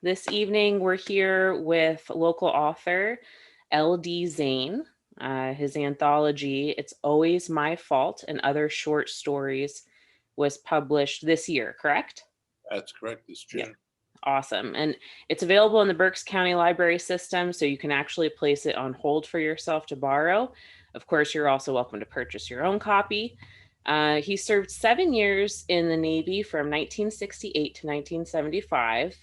This evening, we're here with local author L.D. Zane. His anthology, It's Always My Fault and Other Short Stories, was published this year, correct? That's correct, this June. Yeah. Awesome. And it's available in the Berks County Library system, so you can actually place it on hold for yourself to borrow. Of course, you're also welcome to purchase your own copy. He served 7 years in the Navy from 1968 to 1975,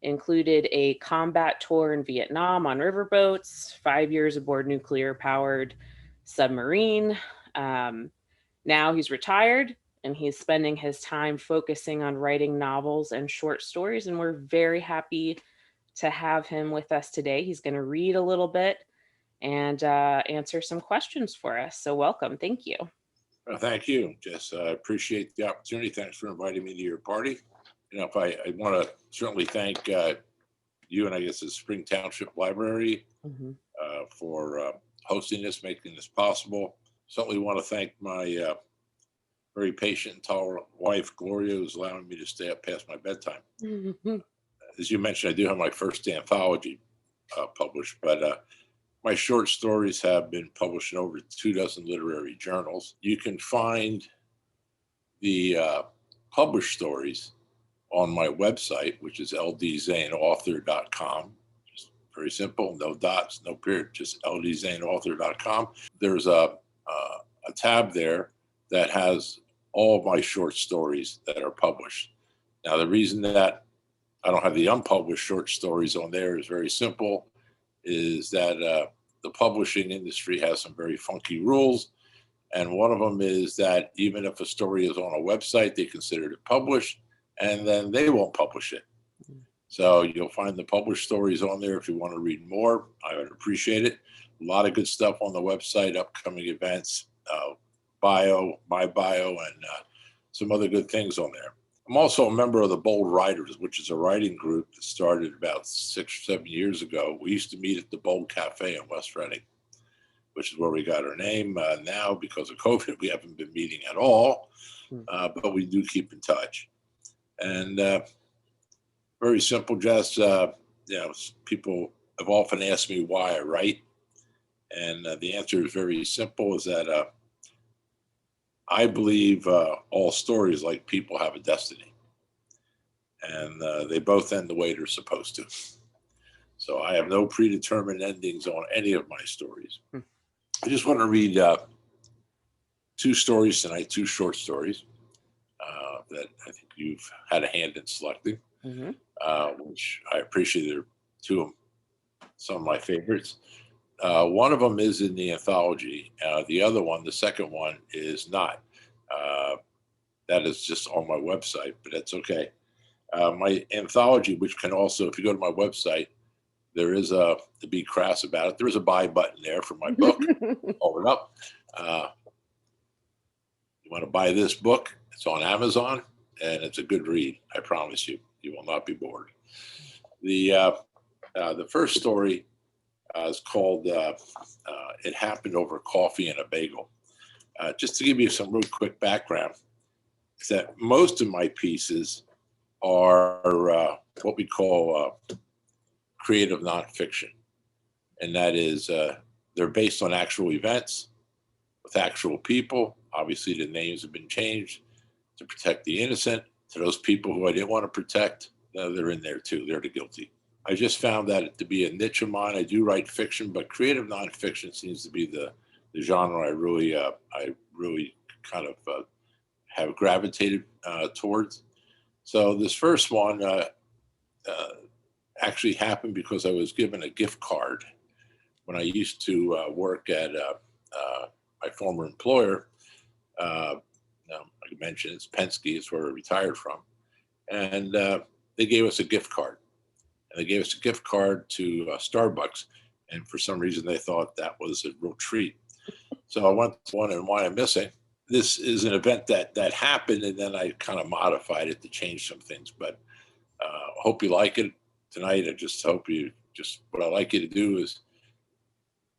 included a combat tour in Vietnam on riverboats, 5 years aboard nuclear-powered submarine. Now he's retired, and he's spending his time focusing on writing novels and short stories, and we're very happy to have him with us today. He's going to read a little bit and answer some questions for us. So welcome. Thank you. Well, thank you, Jess. I appreciate the opportunity. Thanks for inviting me to your party. If I want to certainly thank you and I guess the Spring Township Library for hosting this, making this possible. Certainly want to thank my very patient and tolerant wife, Gloria, who's allowing me to stay up past my bedtime. As you mentioned, I do have my first anthology published, but my short stories have been published in over 24 literary journals. You can find the published stories on my website, which is ldzaneauthor.com. Just very simple, no dots, no period, just ldzaneauthor.com. There's a tab there that has all of my short stories that are published. Now, the reason that I don't have the unpublished short stories on there is very simple, is that the publishing industry has some very funky rules. And one of them is that even if a story is on a website, they consider it published, and then they won't publish it. So you'll find the published stories on there if you want to read more. I would appreciate it. A lot of good stuff on the website, upcoming events, my bio, and some other good things on there. I'm also a member of the Bold Writers, which is a writing group that started about 6 or 7 years ago. We used to meet at the Bold Cafe in West Reading, which is where we got our name. Now, because of COVID, we haven't been meeting at all, but we do keep in touch. And very simple, Jess, people have often asked me why I write. And the answer is very simple, is that I believe all stories, like people, have a destiny. And they both end the way they're supposed to. So I have no predetermined endings on any of my stories. I just want to read 2 stories tonight, 2 short stories that I think you've had a hand in selecting, which I appreciate. They're 2 of them, some of my favorites. One of them is in the anthology. The other one, the second one, is not. That is just on my website, but that's okay. My anthology, which can also, if you go to my website, there is to be crass about it, there is a buy button there for my book. Hold it up. You want to buy this book? It's on Amazon, and it's a good read. I promise you, you will not be bored. The first story is called It Happened Over Coffee and a Bagel. Just to give you some real quick background, is that most of my pieces are what we call creative nonfiction. And that is, they're based on actual events with actual people. Obviously, the names have been changed to protect the innocent. To those people who I didn't want to protect, they're in there too. They're the guilty. I just found that to be a niche of mine. I do write fiction, but creative nonfiction seems to be the genre I really kind of have gravitated towards. So this first one actually happened because I was given a gift card when I used to work at my former employer. Like I mentioned, it's Penske. It's where I retired from, and they gave us a gift card. And they gave us a gift card to Starbucks. And for some reason, they thought that was a real treat. So I went to one in Wyomissing. This is an event that happened, and then I kind of modified it to change some things. But I hope you like it tonight. I just hope what I'd like you to do is,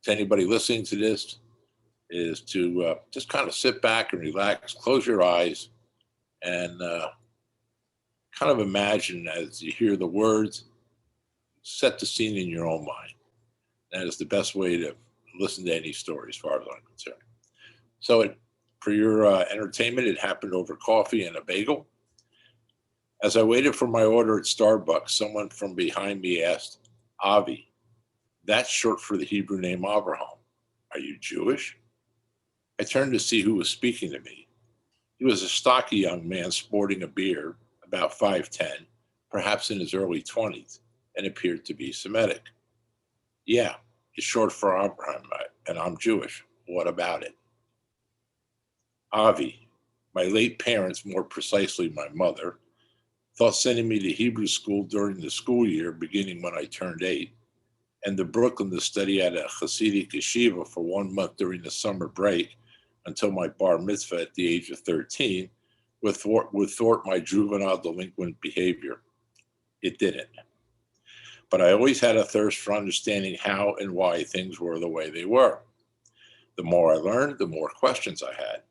to anybody listening to this, is to just kind of sit back and relax, close your eyes, and kind of imagine as you hear the words set the scene in your own mind. That is the best way to listen to any story as far as I'm concerned. So for your entertainment, it happened over coffee and a bagel. As I waited for my order at Starbucks, someone from behind me asked, Avi, that's short for the Hebrew name Abraham. Are you Jewish? I turned to see who was speaking to me. He was a stocky young man sporting a beard, about 5'10", perhaps in his early 20s, and appeared to be Semitic. Yeah, it's short for Abraham, and I'm Jewish. What about it? Avi, my late parents, more precisely my mother, thought sending me to Hebrew school during the school year beginning when I turned 8, and to Brooklyn to study at a Hasidic yeshiva for 1 month during the summer break until my bar mitzvah at the age of 13 would thwart my juvenile delinquent behavior. It didn't. But I always had a thirst for understanding how and why things were the way they were. The more I learned, the more questions I had.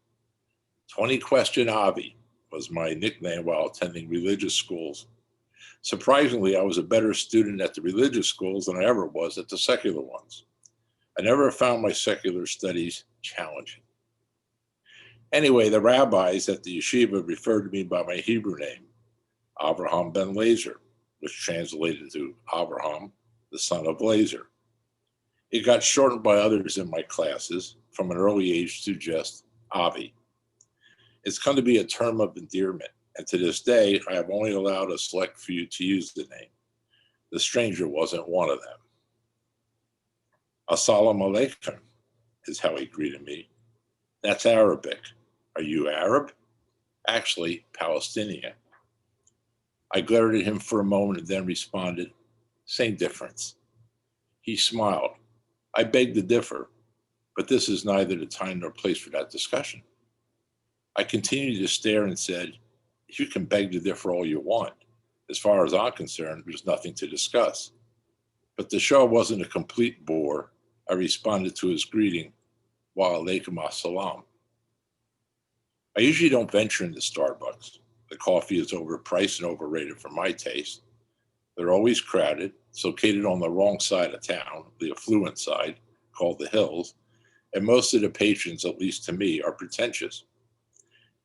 20 Question Avi was my nickname while attending religious schools. Surprisingly, I was a better student at the religious schools than I ever was at the secular ones. I never found my secular studies challenging. Anyway, the rabbis at the yeshiva referred to me by my Hebrew name, Avraham ben Lazer, which translated to Abraham, the son of Lazer. It got shortened by others in my classes from an early age to just Avi. It's come to be a term of endearment, and to this day, I have only allowed a select few to use the name. The stranger wasn't one of them. Assalamu alaikum is how he greeted me. That's Arabic. Are you Arab? Actually, Palestinian. I glared at him for a moment and then responded, same difference. He smiled. I beg to differ, but this is neither the time nor place for that discussion. I continued to stare and said, you can beg to differ all you want. As far as I'm concerned, there's nothing to discuss. But the show wasn't a complete bore. I responded to his greeting, wa alaikum assalam. I usually don't venture into Starbucks. The coffee is overpriced and overrated for my taste. They're always crowded. It's located on the wrong side of town, the affluent side, called the Hills, and most of the patrons, at least to me, are pretentious.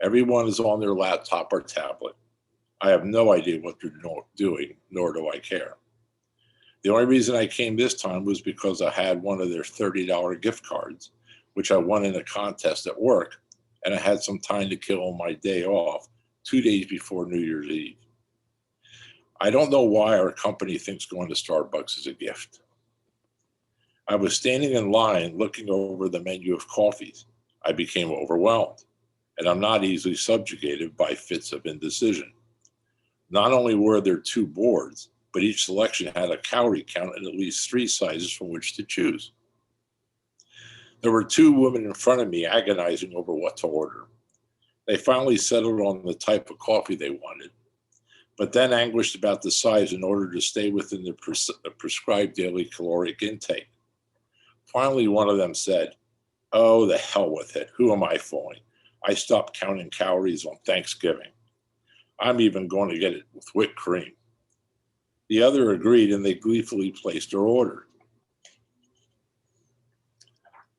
Everyone is on their laptop or tablet. I have no idea what they're doing, nor do I care. The only reason I came this time was because I had one of their $30 gift cards, which I won in a contest at work, and I had some time to kill on my day off 2 days before New Year's Eve. I don't know why our company thinks going to Starbucks is a gift. I was standing in line looking over the menu of coffees. I became overwhelmed, and I'm not easily subjugated by fits of indecision. Not only were there 2 boards, but each selection had a calorie count and at least 3 sizes from which to choose. There were 2 women in front of me agonizing over what to order. They finally settled on the type of coffee they wanted, but then anguished about the size in order to stay within the prescribed daily caloric intake. Finally, one of them said, oh, the hell with it. Who am I fooling? I stopped counting calories on Thanksgiving. I'm even going to get it with whipped cream. The other agreed, and they gleefully placed their order.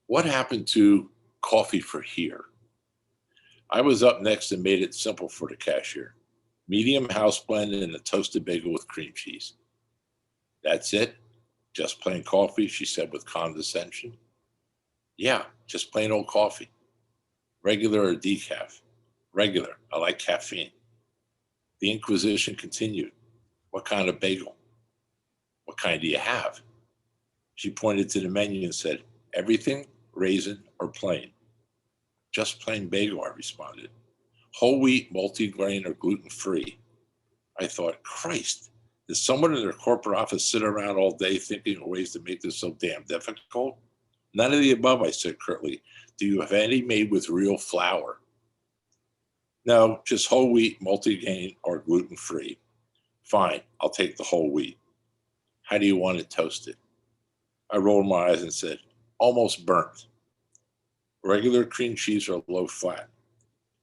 What happened to coffee for here? I was up next and made it simple for the cashier. Medium house blend and a toasted bagel with cream cheese. That's it? Just plain coffee, she said with condescension. Yeah, just plain old coffee. Regular or decaf? Regular. I like caffeine. The inquisition continued. What kind of bagel? What kind do you have? She pointed to the menu and said, everything, raisin, or plain. Just plain bagel, I responded. Whole wheat, multi-grain, or gluten-free. I thought, Christ, does someone in their corporate office sit around all day thinking of ways to make this so damn difficult? None of the above, I said curtly. Do you have any made with real flour? No, just whole wheat, multi-grain, or gluten-free. Fine, I'll take the whole wheat. How do you want it toasted? I rolled my eyes and said, almost burnt. Regular cream cheese or low flat?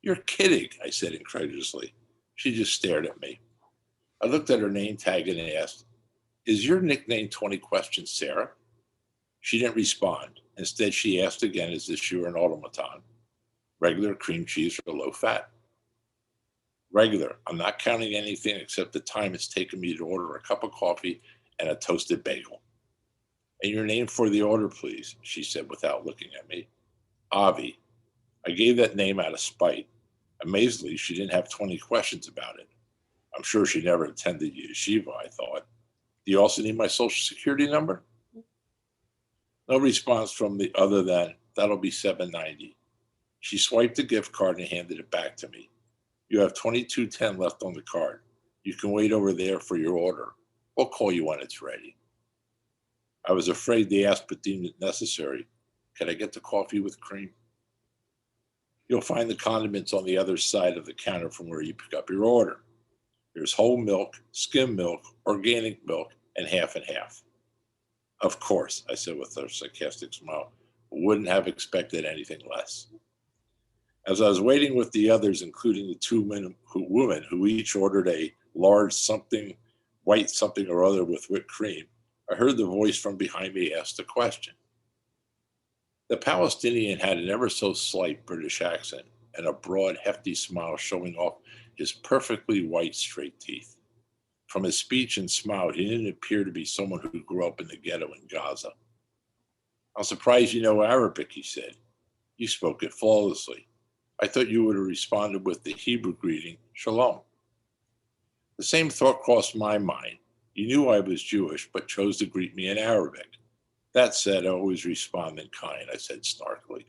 You're kidding, I said incredulously. She just stared at me. I looked at her name tag and asked, Is your nickname 20 Questions, Sarah? She didn't respond. Instead, she asked again as if she were an automaton. Regular cream cheese or low fat? Regular. I'm not counting anything except the time it's taken me to order a cup of coffee and a toasted bagel. And your name for the order, please, she said without looking at me. Avi. I gave that name out of spite. Amazingly, she didn't have 20 questions about it. I'm sure she never attended yeshiva, I thought. Do you also need my social security number? No response from the other than, that'll be $7.90. She swiped the gift card and handed it back to me. You have $22.10 left on the card. You can wait over there for your order. We'll call you when it's ready. I was afraid to ask, but deemed it necessary. Can I get the coffee with cream? You'll find the condiments on the other side of the counter from where you pick up your order. There's whole milk, skim milk, organic milk, and half and half. Of course, I said with a sarcastic smile, wouldn't have expected anything less. As I was waiting with the others, including the two women who each ordered a large something, white something or other with whipped cream, I heard the voice from behind me ask the question. The Palestinian had an ever so slight British accent and a broad, hefty smile showing off his perfectly white, straight teeth. From his speech and smile, he didn't appear to be someone who grew up in the ghetto in Gaza. I'm surprised you know Arabic, he said. You spoke it flawlessly. I thought you would have responded with the Hebrew greeting, Shalom. The same thought crossed my mind. You knew I was Jewish, but chose to greet me in Arabic. That said, I always respond in kind, I said snarkily.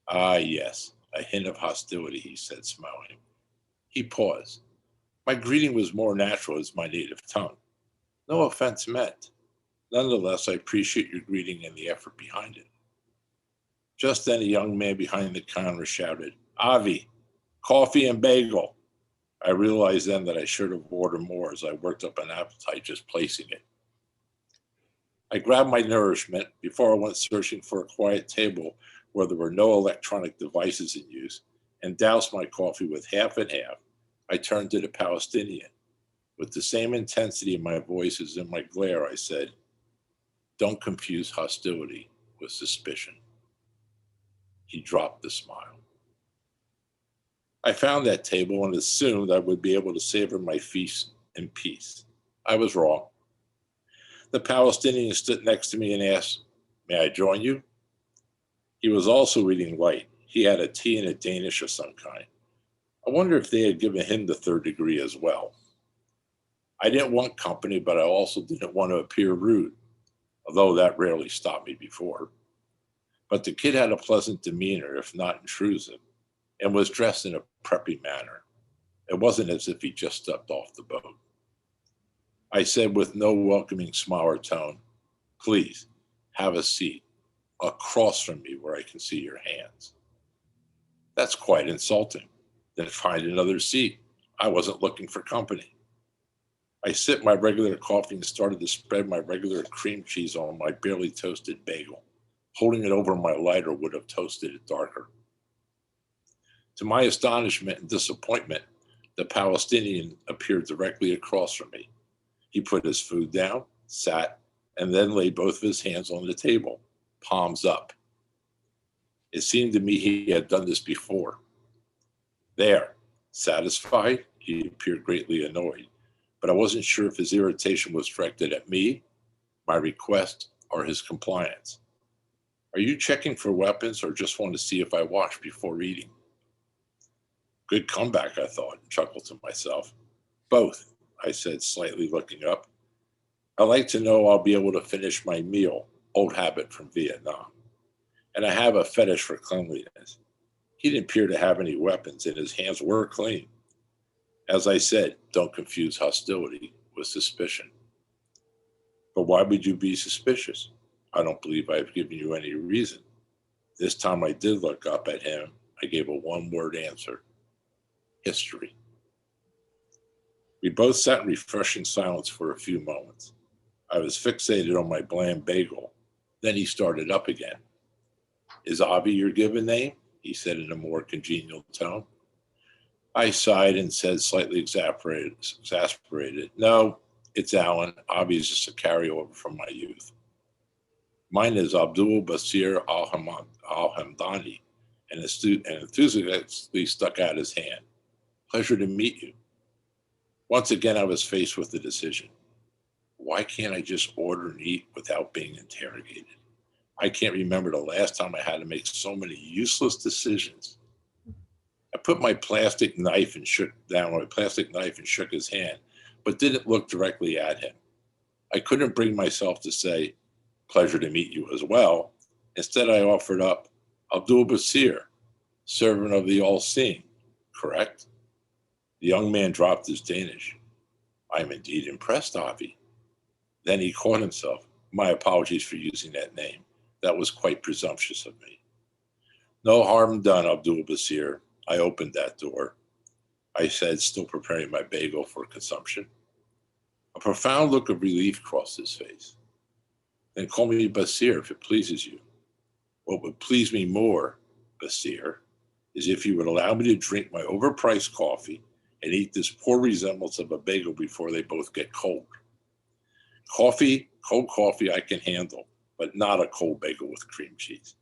Ah, yes, a hint of hostility, he said, smiling. He paused. My greeting was more natural as my native tongue. No offense meant. Nonetheless, I appreciate your greeting and the effort behind it. Just then, a young man behind the counter shouted, Avi, coffee and bagel. I realized then that I should have ordered more as I worked up an appetite just placing it. I grabbed my nourishment before I went searching for a quiet table where there were no electronic devices in use and doused my coffee with half and half. I turned to the Palestinian. With the same intensity in my voice as in my glare, I said, don't confuse hostility with suspicion. He dropped the smile. I found that table and assumed I would be able to savor my feast in peace. I was wrong. The Palestinian stood next to me and asked, may I join you? He was also reading light. He had a tea and a Danish of some kind. I wonder if they had given him the third degree as well. I didn't want company, but I also didn't want to appear rude, although that rarely stopped me before. But the kid had a pleasant demeanor, if not intrusive, and was dressed in a preppy manner. It wasn't as if he just stepped off the boat. I said with no welcoming smile or tone, please have a seat across from me where I can see your hands. That's quite insulting. Then find another seat. I wasn't looking for company. I sipped my regular coffee and started to spread my regular cream cheese on my barely toasted bagel. Holding it over my lighter would have toasted it darker. To my astonishment and disappointment, the Palestinian appeared directly across from me. He put his food down, sat, and then laid both of his hands on the table, palms up. It seemed to me he had done this before. There, satisfied, he appeared greatly annoyed, but I wasn't sure if his irritation was directed at me, my request, or his compliance. Are you checking for weapons or just want to see if I wash before eating? Good comeback, I thought, and chuckled to myself. Both, I said, slightly looking up. I like to know I'll be able to finish my meal, old habit from Vietnam. And I have a fetish for cleanliness. He didn't appear to have any weapons, and his hands were clean. As I said, don't confuse hostility with suspicion. But why would you be suspicious? I don't believe I've given you any reason. This time I did look up at him. I gave a one-word answer. History. We both sat in refreshing silence for a few moments. I was fixated on my bland bagel. Then he started up again. Is Avi your given name? He said in a more congenial tone. I sighed and said, slightly exasperated, no, It's Alan. Avi is just a carryover from my youth. Mine is Abdul Basir Al-Hamdani, and enthusiastically stuck out his hand. Pleasure to meet you. Once again, I was faced with the decision. Why can't I just order and eat without being interrogated? I can't remember the last time I had to make so many useless decisions. I put my plastic knife and shook his hand, but didn't look directly at him. I couldn't bring myself to say, pleasure to meet you as well. Instead, I offered up, Abdul Basir, servant of the All-Seeing, correct? The young man dropped his Danish. I'm indeed impressed, Avi. Then he caught himself. My apologies for using that name. That was quite presumptuous of me. No harm done, Abdul Basir. I opened that door. I said, still preparing my bagel for consumption. A profound look of relief crossed his face. Then call me Basir if it pleases you. What would please me more, Basir, is if you would allow me to drink my overpriced coffee and eat this poor resemblance of a bagel before they both get cold. Cold coffee I can handle, but not a cold bagel with cream cheese,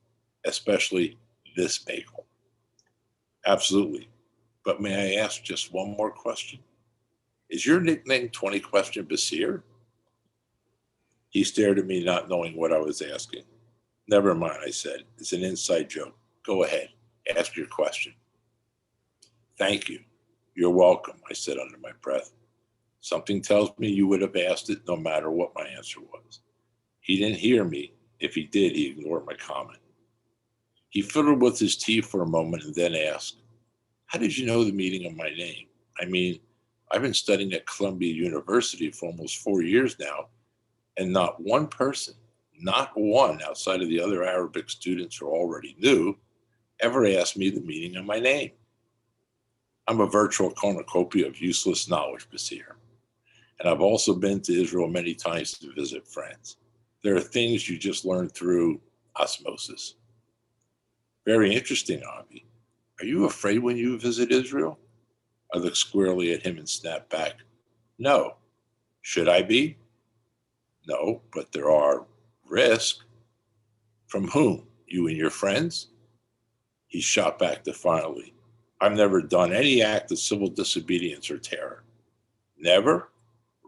especially this bagel. Absolutely. But may I ask just one more question? Is your nickname 20 Question Basir? He stared at me, not knowing what I was asking. Never mind, I said. It's an inside joke. Go ahead. Ask your question. Thank you. You're welcome, I said under my breath. Something tells me you would have asked it no matter what my answer was. He didn't hear me. If he did, he ignored my comment. He fiddled with his teeth for a moment and then asked, how did you know the meaning of my name? I mean, I've been studying at Columbia University for almost 4 years now, and not one person, not one outside of the other Arabic students who already knew, ever asked me the meaning of my name. I'm a virtual cornucopia of useless knowledge, Basir. And I've also been to Israel many times to visit friends. There are things you just learn through osmosis. Very interesting, Avi. Are you afraid when you visit Israel? I looked squarely at him and snapped back. No. Should I be? No, but there are risks. From whom? You and your friends? He shot back defiantly. I've never done any act of civil disobedience or terror. Never?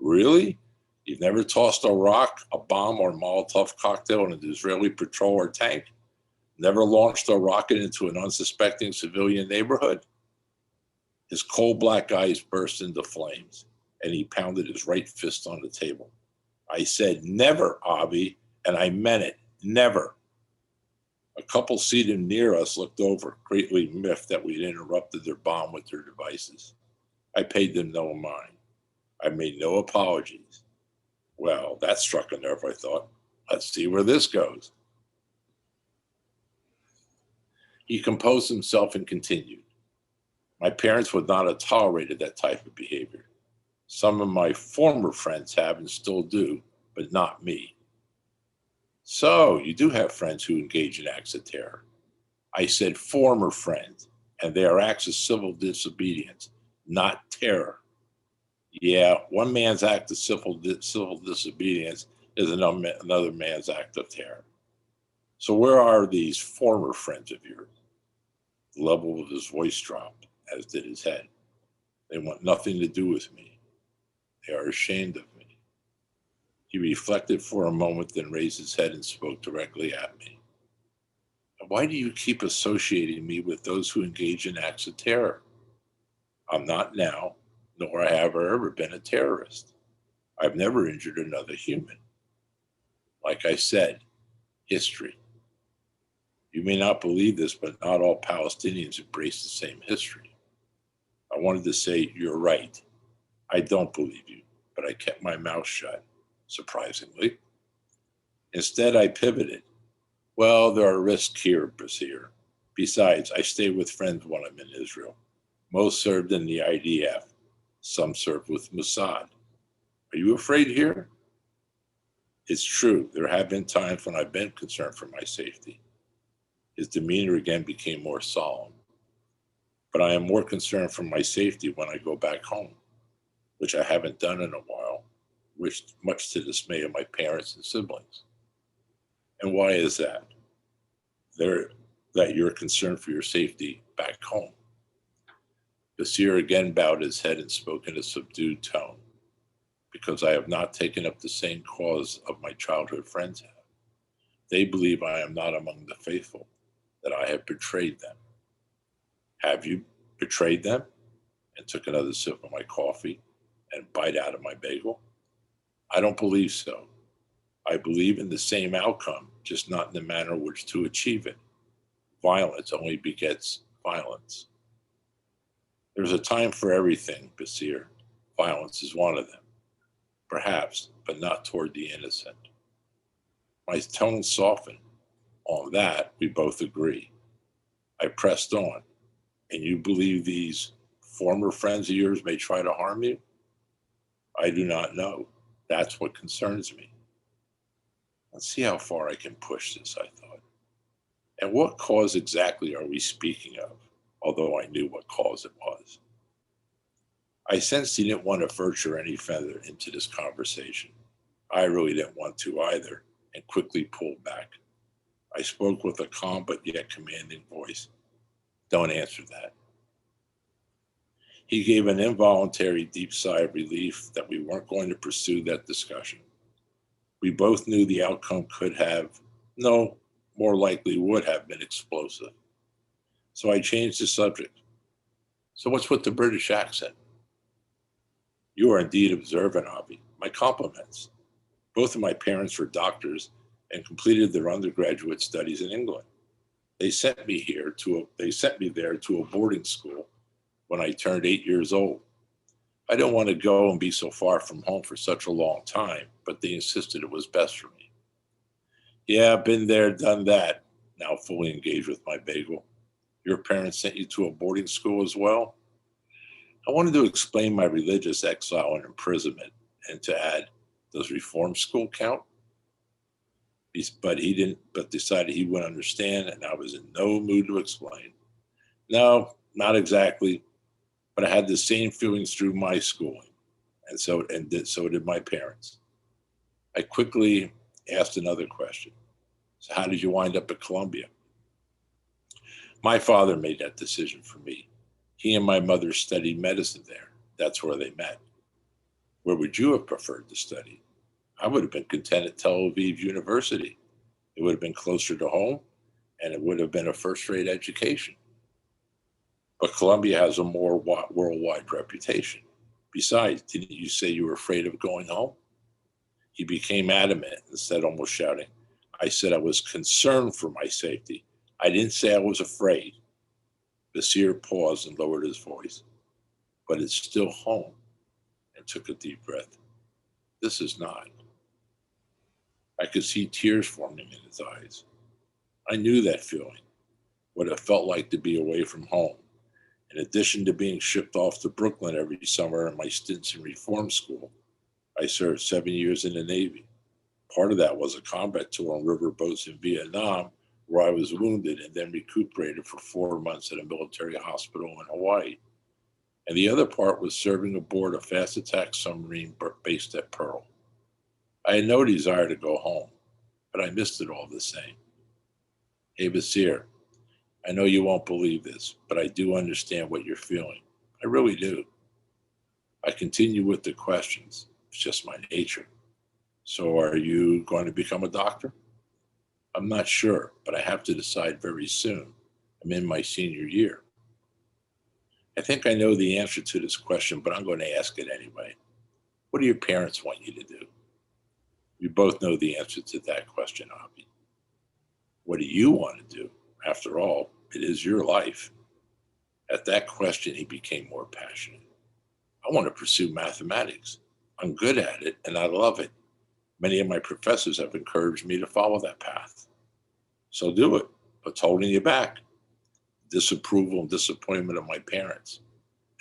Really? You've never tossed a rock, a bomb, or a Molotov cocktail in an Israeli patrol or tank? Never launched a rocket into an unsuspecting civilian neighborhood? His coal black eyes burst into flames, and he pounded his right fist on the table. I said, never, Avi, and I meant it, never. A couple seated near us looked over, greatly miffed that we'd interrupted their bomb with their devices. I paid them no mind. I made no apologies. Well, that struck a nerve, I thought. Let's see where this goes. He composed himself and continued. My parents would not have tolerated that type of behavior. Some of my former friends have and still do, but not me. So, you do have friends who engage in acts of terror. I said former friends, and they are acts of civil disobedience, not terror. Yeah, one man's act of civil disobedience is another man's act of terror. So where are these former friends of yours? The level of his voice dropped, as did his head. They want nothing to do with me. They are ashamed of me. He reflected for a moment, then raised his head and spoke directly at me. Why do you keep associating me with those who engage in acts of terror? I'm not now, nor have I ever been a terrorist. I've never injured another human. Like I said, history. You may not believe this, but not all Palestinians embrace the same history. I wanted to say, you're right. I don't believe you, but I kept my mouth shut, surprisingly. Instead, I pivoted. Well, there are risks here, Basir. Besides, I stay with friends when I'm in Israel. Most served in the IDF. Some served with Mossad. Are you afraid here? It's true. There have been times when I've been concerned for my safety. His demeanor again became more solemn. But I am more concerned for my safety when I go back home, which I haven't done in a while. which much to the dismay of my parents and siblings. And why is that? That you're concerned for your safety back home. Basir again bowed his head and spoke in a subdued tone, because I have not taken up the same cause of my childhood friends have. They believe I am not among the faithful, that I have betrayed them. Have you betrayed them? And took another sip of my coffee and bite out of my bagel. I don't believe so. I believe in the same outcome, just not in the manner in which to achieve it. Violence only begets violence. There's a time for everything, Basir. Violence is one of them. Perhaps, but not toward the innocent. My tone softened. On that, we both agree. I pressed on. And you believe these former friends of yours may try to harm you? I do not know. That's what concerns me. Let's see how far I can push this, I thought. And what cause exactly are we speaking of? Although I knew what cause it was. I sensed he didn't want to venture any further into this conversation. I really didn't want to either, and quickly pulled back. I spoke with a calm but yet commanding voice. Don't answer that. He gave an involuntary deep sigh of relief that we weren't going to pursue that discussion. We both knew the outcome could have, no, more likely would have been explosive. So I changed the subject. So what's with the British accent? You are indeed observant, Avi. My compliments. Both of my parents were doctors and completed their undergraduate studies in England. They sent me there to a boarding school when I turned 8 years old. I didn't want to go and be so far from home for such a long time, but they insisted it was best for me. Yeah, been there, done that. Now fully engaged with my bagel. Your parents sent you to a boarding school as well? I wanted to explain my religious exile and imprisonment and to add, does reform school count? But he didn't, but decided he wouldn't understand, and I was in no mood to explain. No, not exactly, but I had the same feelings through my schooling, and so did my parents. I quickly asked another question. So how did you wind up at Columbia? My father made that decision for me. He and my mother studied medicine there. That's where they met. Where would you have preferred to study? I would have been content at Tel Aviv University. It would have been closer to home, and it would have been a first-rate education. But Columbia has a more worldwide reputation. Besides, didn't you say you were afraid of going home? He became adamant and said, almost shouting, I said I was concerned for my safety. I didn't say I was afraid. Basir paused and lowered his voice. But it's still home, and took a deep breath. This is not. I could see tears forming in his eyes. I knew that feeling, what it felt like to be away from home. In addition to being shipped off to Brooklyn every summer in my stints in reform school, I served 7 years in the Navy. Part of that was a combat tour on river boats in Vietnam, where I was wounded and then recuperated for 4 months at a military hospital in Hawaii. And the other part was serving aboard a fast attack submarine based at Pearl. I had no desire to go home, but I missed it all the same. Hey, Basir, I know you won't believe this, but I do understand what you're feeling. I really do. I continue with the questions. It's just my nature. So are you going to become a doctor? I'm not sure, but I have to decide very soon. I'm in my senior year. I think I know the answer to this question, but I'm going to ask it anyway. What do your parents want you to do? We both know the answer to that question, Avi. What do you want to do? After all, it is your life. At that question, he became more passionate. I want to pursue mathematics. I'm good at it, and I love it. Many of my professors have encouraged me to follow that path. So do it. What's holding you back? Disapproval and disappointment of my parents,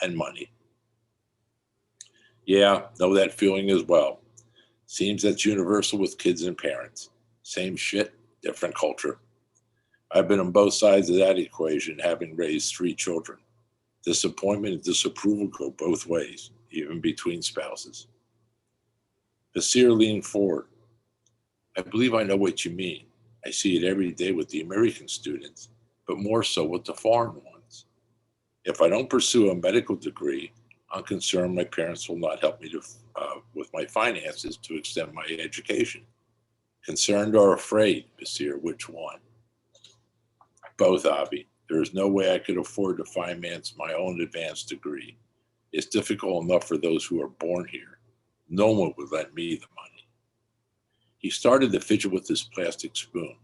and money. Yeah, know that feeling as well. Seems that's universal with kids and parents. Same shit, different culture. I've been on both sides of that equation, having raised 3 children. Disappointment and disapproval go both ways, even between spouses. Basir leaned forward. I believe I know what you mean. I see it every day with the American students, but more so with the foreign ones. If I don't pursue a medical degree, I'm concerned my parents will not help me with my finances to extend my education. Concerned or afraid, Basir, which one? Both, Avi. There is no way I could afford to finance my own advanced degree. It's difficult enough for those who are born here. No one would lend me the money. He started to fidget with his plastic spoon.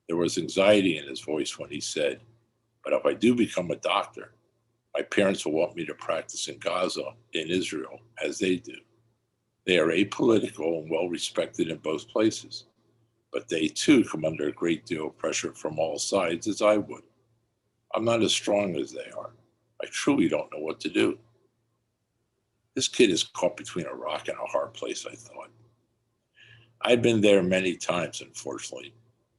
There was anxiety in his voice when he said, but if I do become a doctor, my parents will want me to practice in Gaza, in Israel, as they do. They are apolitical and well respected in both places, but they too come under a great deal of pressure from all sides, as I would. I'm not as strong as they are. I truly don't know what to do. This kid is caught between a rock and a hard place, I thought. I'd been there many times, unfortunately,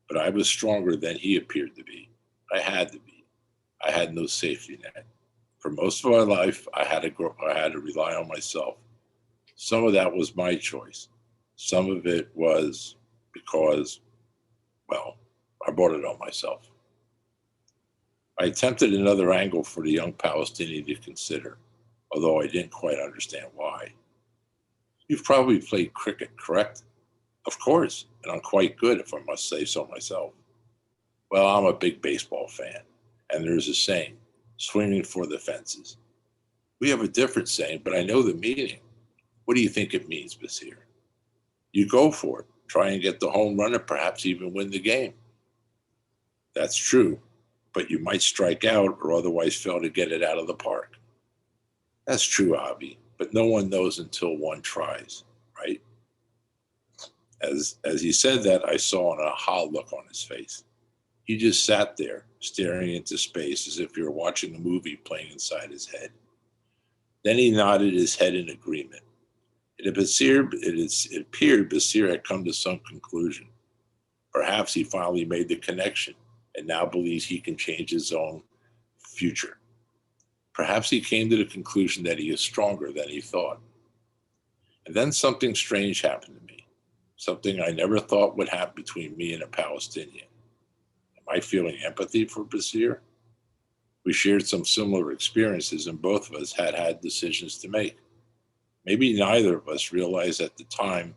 but I was stronger than he appeared to be. I had to be. I had no safety net. For most of my life, I had to rely on myself. Some of that was my choice. Some of it was because, well, I brought it on myself. I attempted another angle for the young Palestinian to consider, although I didn't quite understand why. You've probably played cricket, correct? Of course, and I'm quite good, if I must say so myself. Well, I'm a big baseball fan, and there's a saying, swinging for the fences. We have a different saying, but I know the meaning. What do you think it means, Basir? You go for it, try and get the home run and perhaps even win the game. That's true, but you might strike out or otherwise fail to get it out of the park. That's true, Avi, but no one knows until one tries, right? As he said that, I saw an aha look on his face. He just sat there, staring into space as if he were watching a movie playing inside his head. Then he nodded his head in agreement. It appeared Basir had come to some conclusion. Perhaps he finally made the connection and now believes he can change his own future. Perhaps he came to the conclusion that he is stronger than he thought. And then something strange happened to me, something I never thought would happen between me and a Palestinian. Am I feeling empathy for Basir? We shared some similar experiences and both of us had decisions to make. Maybe neither of us realized at the time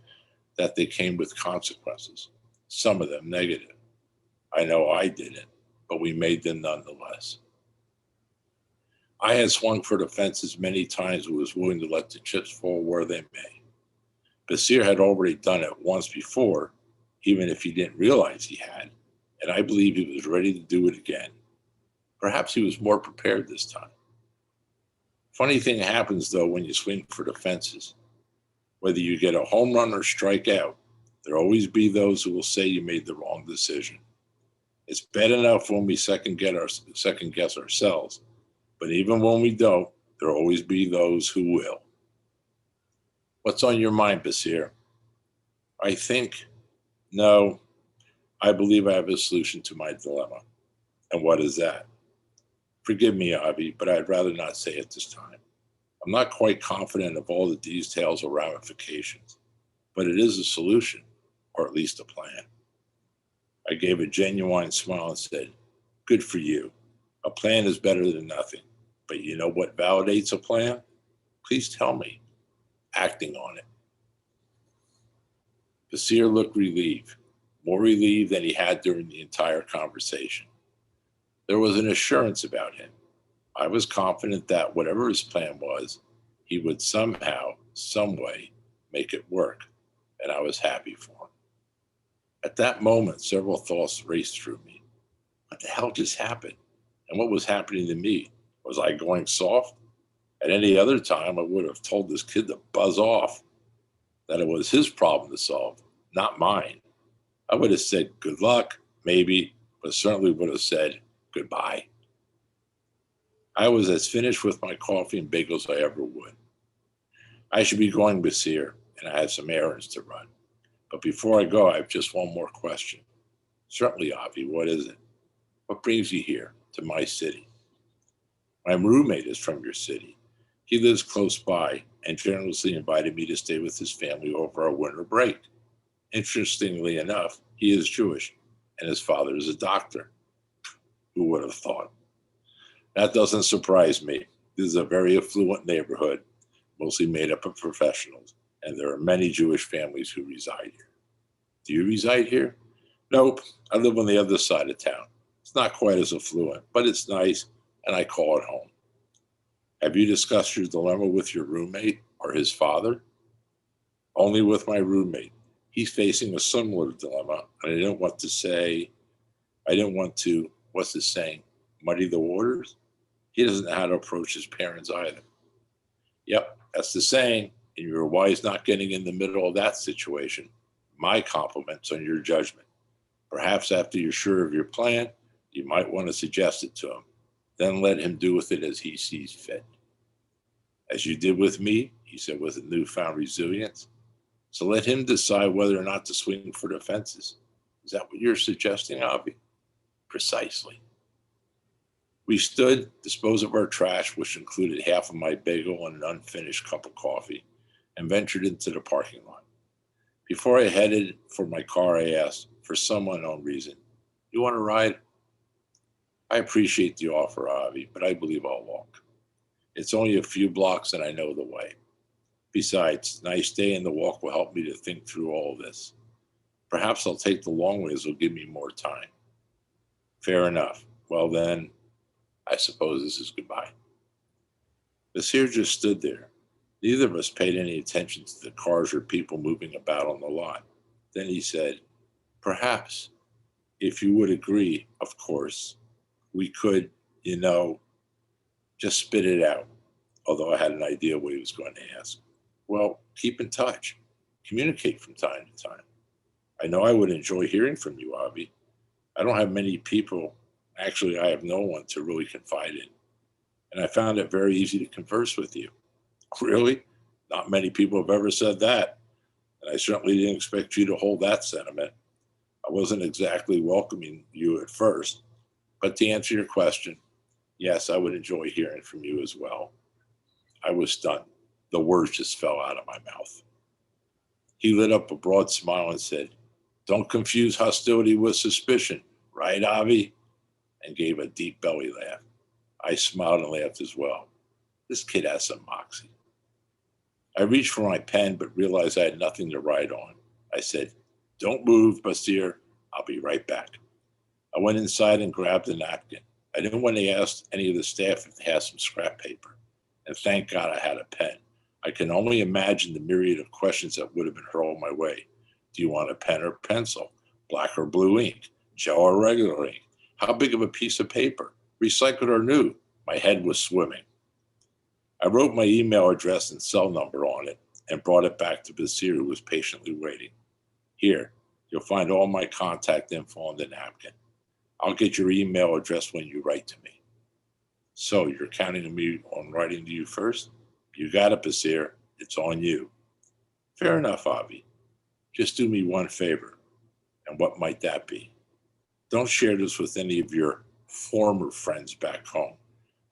that they came with consequences, some of them negative. I know I didn't, but we made them nonetheless. I had swung for the fences many times and was willing to let the chips fall where they may. Basir had already done it once before, even if he didn't realize he had, and I believe he was ready to do it again. Perhaps he was more prepared this time. Funny thing happens, though, when you swing for the fences. Whether you get a home run or strike out, there'll always be those who will say you made the wrong decision. It's bad enough when we second guess ourselves, but even when we don't, there'll always be those who will. What's on your mind, Basir? No, I believe I have a solution to my dilemma. And what is that? Forgive me, Avi, but I'd rather not say it this time. I'm not quite confident of all the details or ramifications, but it is a solution, or at least a plan. I gave a genuine smile and said, good for you. A plan is better than nothing. But you know what validates a plan? Please tell me. Acting on it. Basir looked relieved, more relieved than he had during the entire conversation. There was an assurance about him. I was confident that whatever his plan was, he would somehow, some way, make it work, and I was happy for him. At that moment, several thoughts raced through me. What the hell just happened? And what was happening to me? Was I going soft? At any other time, I would have told this kid to buzz off, that it was his problem to solve, not mine. I would have said good luck, maybe, but certainly would have said goodbye. I was as finished with my coffee and bagels as I ever would. I should be going, Basir, and I have some errands to run. But before I go, I have just one more question. Certainly, Avi, what is it? What brings you here, to my city? My roommate is from your city. He lives close by, and generously invited me to stay with his family over our winter break. Interestingly enough, he is Jewish, and his father is a doctor. Who would have thought? That doesn't surprise me. This is a very affluent neighborhood, mostly made up of professionals, and there are many Jewish families who reside here. Do you reside here? Nope, I live on the other side of town. It's not quite as affluent, but it's nice, and I call it home. Have you discussed your dilemma with your roommate or his father? Only with my roommate. He's facing a similar dilemma, and I didn't want to, what's the saying, muddy the waters? He doesn't know how to approach his parents either. Yep, that's the saying, and you're wise not getting in the middle of that situation. My compliments on your judgment. Perhaps after you're sure of your plan, you might want to suggest it to him. Then let him do with it as he sees fit. As you did with me, he said with a newfound resilience. So let him decide whether or not to swing for the fences. Is that what you're suggesting, Avi? Precisely. We stood, disposed of our trash, which included half of my bagel and an unfinished cup of coffee, and ventured into the parking lot. Before I headed for my car, I asked, for some unknown reason, you want to ride? I appreciate the offer, Avi, but I believe I'll walk. It's only a few blocks and I know the way. Besides, nice day and the walk will help me to think through all of this. Perhaps I'll take the long way as it'll give me more time. Fair enough. Well then, I suppose this is goodbye. Basir just stood there. Neither of us paid any attention to the cars or people moving about on the lot. Then he said, perhaps, if you would agree, of course, we could, just spit it out, although I had an idea what he was going to ask. Well, keep in touch. Communicate from time to time. I know I would enjoy hearing from you, Avi. I don't have many people. Actually, I have no one to really confide in. And I found it very easy to converse with you. Really? Not many people have ever said that. And I certainly didn't expect you to hold that sentiment. I wasn't exactly welcoming you at first. But to answer your question, yes, I would enjoy hearing from you as well. I was stunned. The words just fell out of my mouth. He lit up a broad smile and said, don't confuse hostility with suspicion, right, Avi? And gave a deep belly laugh. I smiled and laughed as well. This kid has some moxie. I reached for my pen, but realized I had nothing to write on. I said, don't move, Basir. I'll be right back. I went inside and grabbed a napkin. I didn't want to ask any of the staff if they had some scrap paper. And thank God I had a pen. I can only imagine the myriad of questions that would have been hurled my way. Do you want a pen or pencil? Black or blue ink? Gel or regular ink? How big of a piece of paper? Recycled or new? My head was swimming. I wrote my email address and cell number on it and brought it back to Basir, who was patiently waiting. Here, you'll find all my contact info on the napkin. I'll get your email address when you write to me. So you're counting on me on writing to you first? You got it, Basir. It's on you. Fair enough, Avi. Just do me one favor. And what might that be? Don't share this with any of your former friends back home.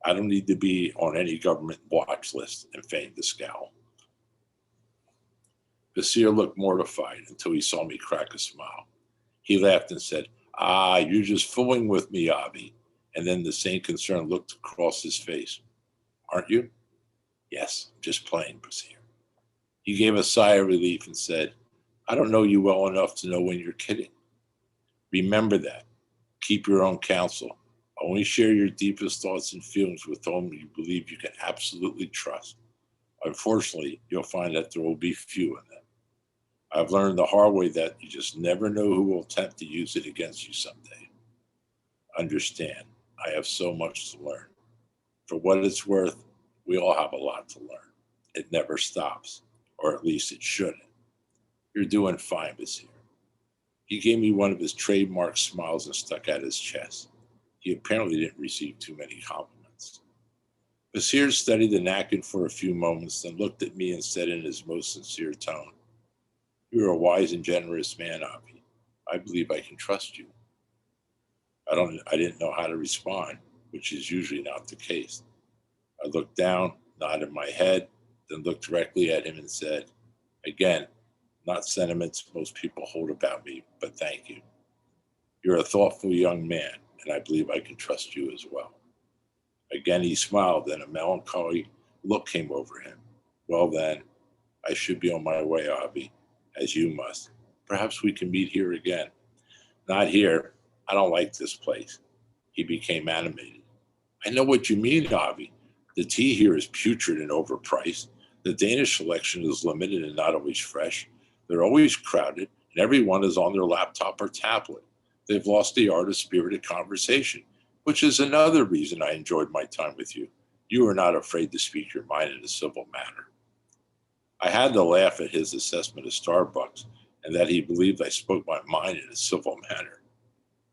I don't need to be on any government watch list and feigned the scowl. Basir looked mortified until he saw me crack a smile. He laughed and said, you're just fooling with me, Avi. And then the same concern looked across his face. Aren't you? Yes, I'm just playing, Basir. He gave a sigh of relief and said, I don't know you well enough to know when you're kidding. Remember that. Keep your own counsel. Only share your deepest thoughts and feelings with whom you believe you can absolutely trust. Unfortunately, you'll find that there will be few in them. I've learned the hard way that you just never know who will attempt to use it against you someday. Understand, I have so much to learn. For what it's worth, we all have a lot to learn. It never stops, or at least it shouldn't. You're doing fine, Basir. He gave me one of his trademark smiles and stuck out his chest. He apparently didn't receive too many compliments. Basir studied the napkin for a few moments, then looked at me and said in his most sincere tone, you're a wise and generous man, Avi. I believe I can trust you. I didn't know how to respond, which is usually not the case. I looked down, nodded my head, then looked directly at him and said, again, not sentiments most people hold about me, but thank you. You're a thoughtful young man, and I believe I can trust you as well. Again, he smiled, and a melancholy look came over him. Well, then, I should be on my way, Avi, as you must. Perhaps we can meet here again. Not here. I don't like this place. He became animated. I know what you mean, Avi. The tea here is putrid and overpriced. The Danish selection is limited and not always fresh. They're always crowded, and everyone is on their laptop or tablet. They've lost the art of spirited conversation, which is another reason I enjoyed my time with you. You are not afraid to speak your mind in a civil manner. I had to laugh at his assessment of Starbucks and that he believed I spoke my mind in a civil manner.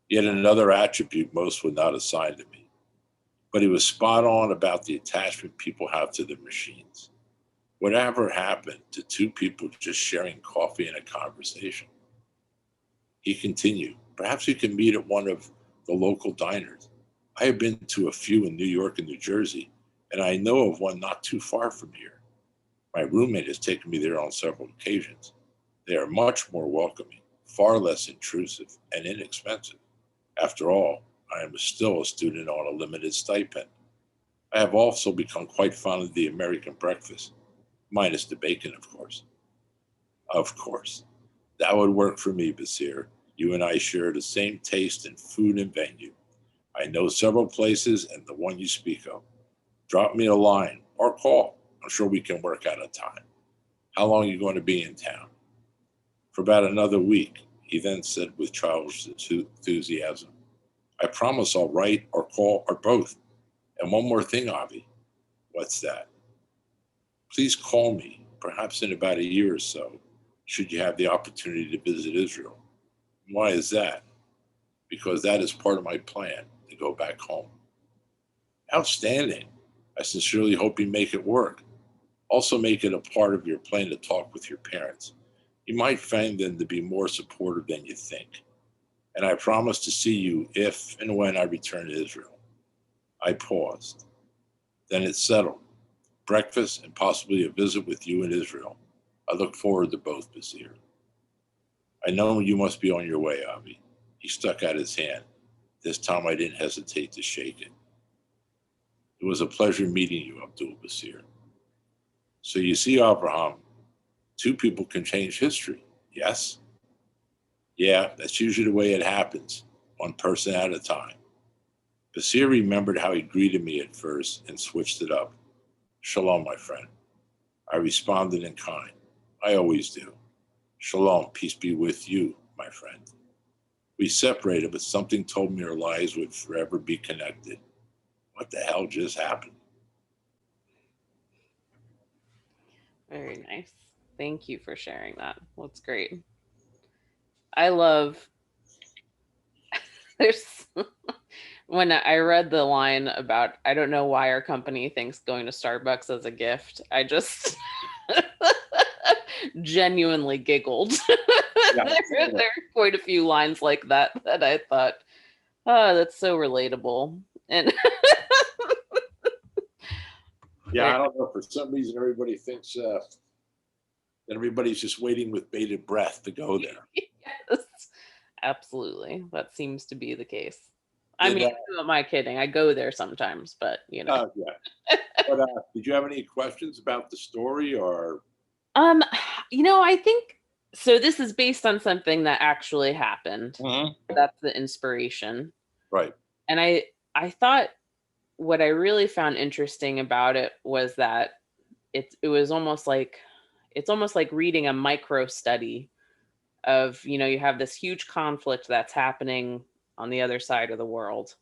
Yet another attribute most would not assign to me. But he was spot on about the attachment people have to their machines. Whatever happened to two people just sharing coffee and a conversation? He continued, perhaps we can meet at one of the local diners. I have been to a few in New York and New Jersey, and I know of one not too far from here. My roommate has taken me there on several occasions. They are much more welcoming, far less intrusive, and inexpensive. After all, I am still a student on a limited stipend. I have also become quite fond of the American breakfast, minus the bacon, of course. Of course. That would work for me, Basir. You and I share the same taste in food and venue. I know several places and the one you speak of. Drop me a line or call. I'm sure we can work out a time. How long are you going to be in town? For about another week, he then said with childish enthusiasm. I promise I'll write or call or both. And one more thing, Avi. What's that? Please call me, perhaps in about a year or so, should you have the opportunity to visit Israel. Why is that? Because that is part of my plan to go back home. Outstanding. I sincerely hope you make it work. Also make it a part of your plan to talk with your parents. You might find them to be more supportive than you think. And I promise to see you if and when I return to Israel. I paused. Then it settled. Breakfast and possibly a visit with you in Israel. I look forward to both, Basir. I know you must be on your way, Avi. He stuck out his hand. This time I didn't hesitate to shake it. It was a pleasure meeting you, Abdul Basir. So you see, Abraham, two people can change history, yes? Yeah, that's usually the way it happens, one person at a time. Basir remembered how he greeted me at first and switched it up. Shalom, my friend. I responded in kind. I always do. Shalom, peace be with you, my friend. We separated, but something told me our lives would forever be connected. What the hell just happened? Very nice. Thank you for sharing that. That's great. I love there's when I read the line about I don't know why our company thinks going to Starbucks as a gift, I just genuinely giggled. Yeah, There are quite a few lines like that that I thought, oh, that's so relatable. And I don't know. For some reason, everybody thinks that everybody's just waiting with bated breath to go there. yes, absolutely. That seems to be the case. I Did, mean, who am I kidding? I go there sometimes, but you know. yeah. But did you have any questions about the story or? I think so. This is based on something that actually happened. Mhm. That's the inspiration. Right. And I thought what I really found interesting about it was that it was almost like it's almost like reading a micro study of, you have this huge conflict that's happening on the other side of the world.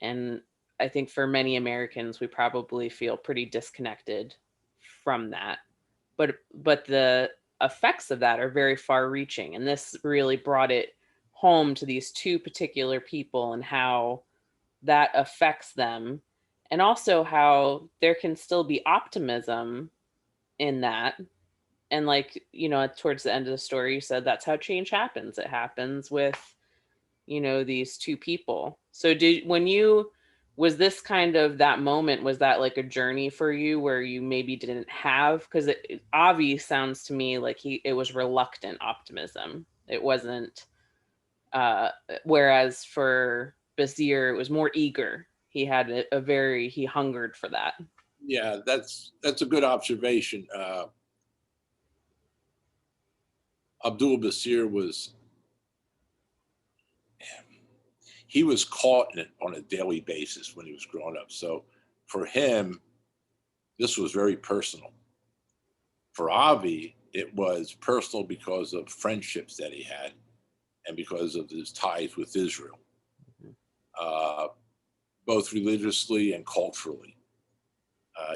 And I think for many Americans, we probably feel pretty disconnected from that. But the effects of that are very far reaching. And this really brought it home to these two particular people and how that affects them. And also how there can still be optimism in that. And like, towards the end of the story, you said that's how change happens. It happens with, these two people. So when you Was this kind of that moment? Was that like a journey for you where you maybe didn't have, because Avi sounds to me like it was reluctant optimism. It wasn't, uh, whereas for Basir, it was more eager. He had he hungered for that. Yeah, that's a good observation. Abdul Basir he was caught in it on a daily basis when he was growing up. So for him, this was very personal. For Avi, it was personal because of friendships that he had and because of his ties with Israel, uh, both religiously and culturally.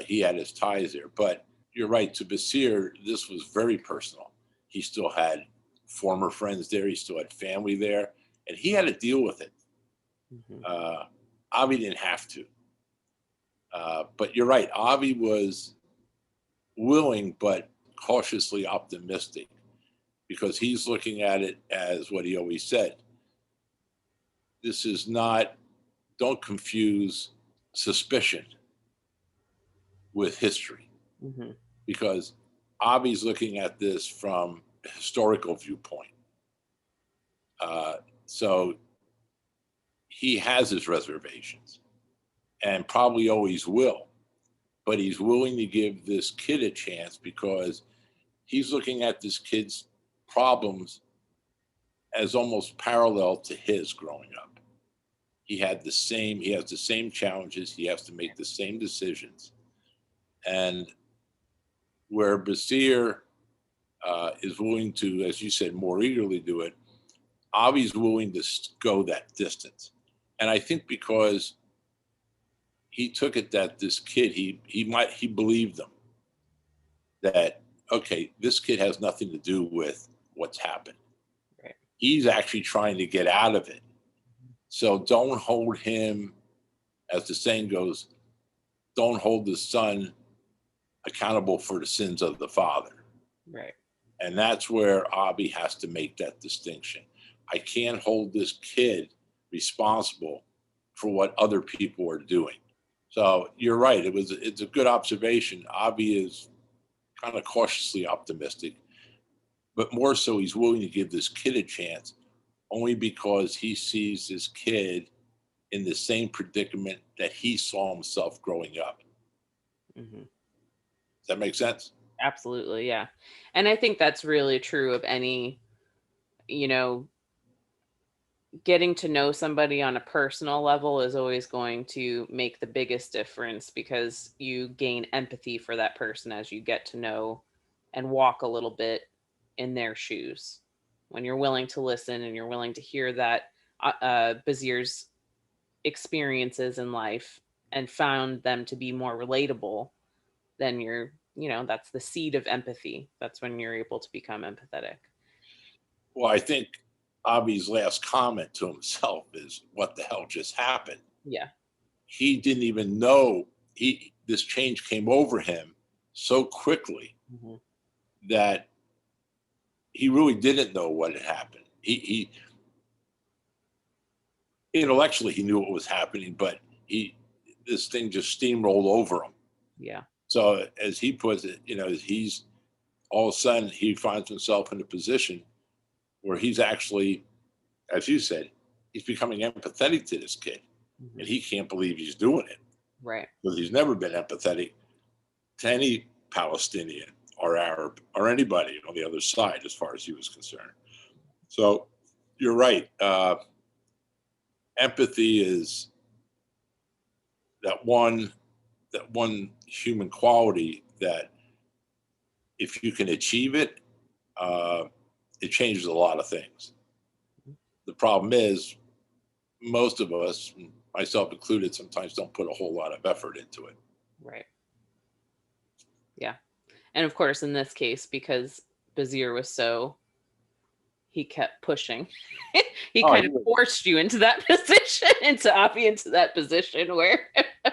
He had his ties there. But you're right, to Basir, this was very personal. He still had former friends there, he still had family there, and he had to deal with it. Avi didn't have to. But you're right, Avi was willing but cautiously optimistic because he's looking at it as what he always said. This is not, don't confuse suspicion with history, because Avi's looking at this from a historical viewpoint. So he has his reservations and probably always will, but he's willing to give this kid a chance because he's looking at this kid's problems as almost parallel to his growing up. He has the same challenges. He has to make the same decisions. And where Basir is willing to, as you said, more eagerly do it, Avi's willing to go that distance. And I think because he took it that this kid, he believed them that, okay, this kid has nothing to do with what's happened. Right. He's actually trying to get out of it. So don't hold him, as the saying goes, don't hold the son accountable for the sins of the father. Right. And that's where Avi has to make that distinction. I can't hold this kid responsible for what other people are doing. So you're right. It's a good observation. Avi is kind of cautiously optimistic, but more so he's willing to give this kid a chance only because he sees this kid in the same predicament that he saw himself growing up. Does that make sense? Absolutely, yeah. And I think that's really true of any, getting to know somebody on a personal level is always going to make the biggest difference because you gain empathy for that person as you get to know and walk a little bit in their shoes. When you're willing to listen and you're willing to hear that Bazir's experiences in life and found them to be more relatable, then that's the seed of empathy. That's when you're able to become empathetic. Well, I think Avi's last comment to himself is, what the hell just happened? Yeah. He didn't even know this change came over him so quickly that he really didn't know what had happened. He intellectually he knew what was happening, but this thing just steamrolled over him. Yeah. So as he puts it, he's all of a sudden he finds himself in a position where he's actually, as you said, he's becoming empathetic to this kid, and he can't believe he's doing it. Right. Because he's never been empathetic to any Palestinian or Arab or anybody on the other side, as far as he was concerned. So you're right. Empathy is that one human quality that if you can achieve it, it changes a lot of things. The problem is most of us, myself included, sometimes don't put a whole lot of effort into it. Right. Yeah. And of course, in this case, because Bazir was he kept pushing. He kind of forced you into that position, into Avi into that position where.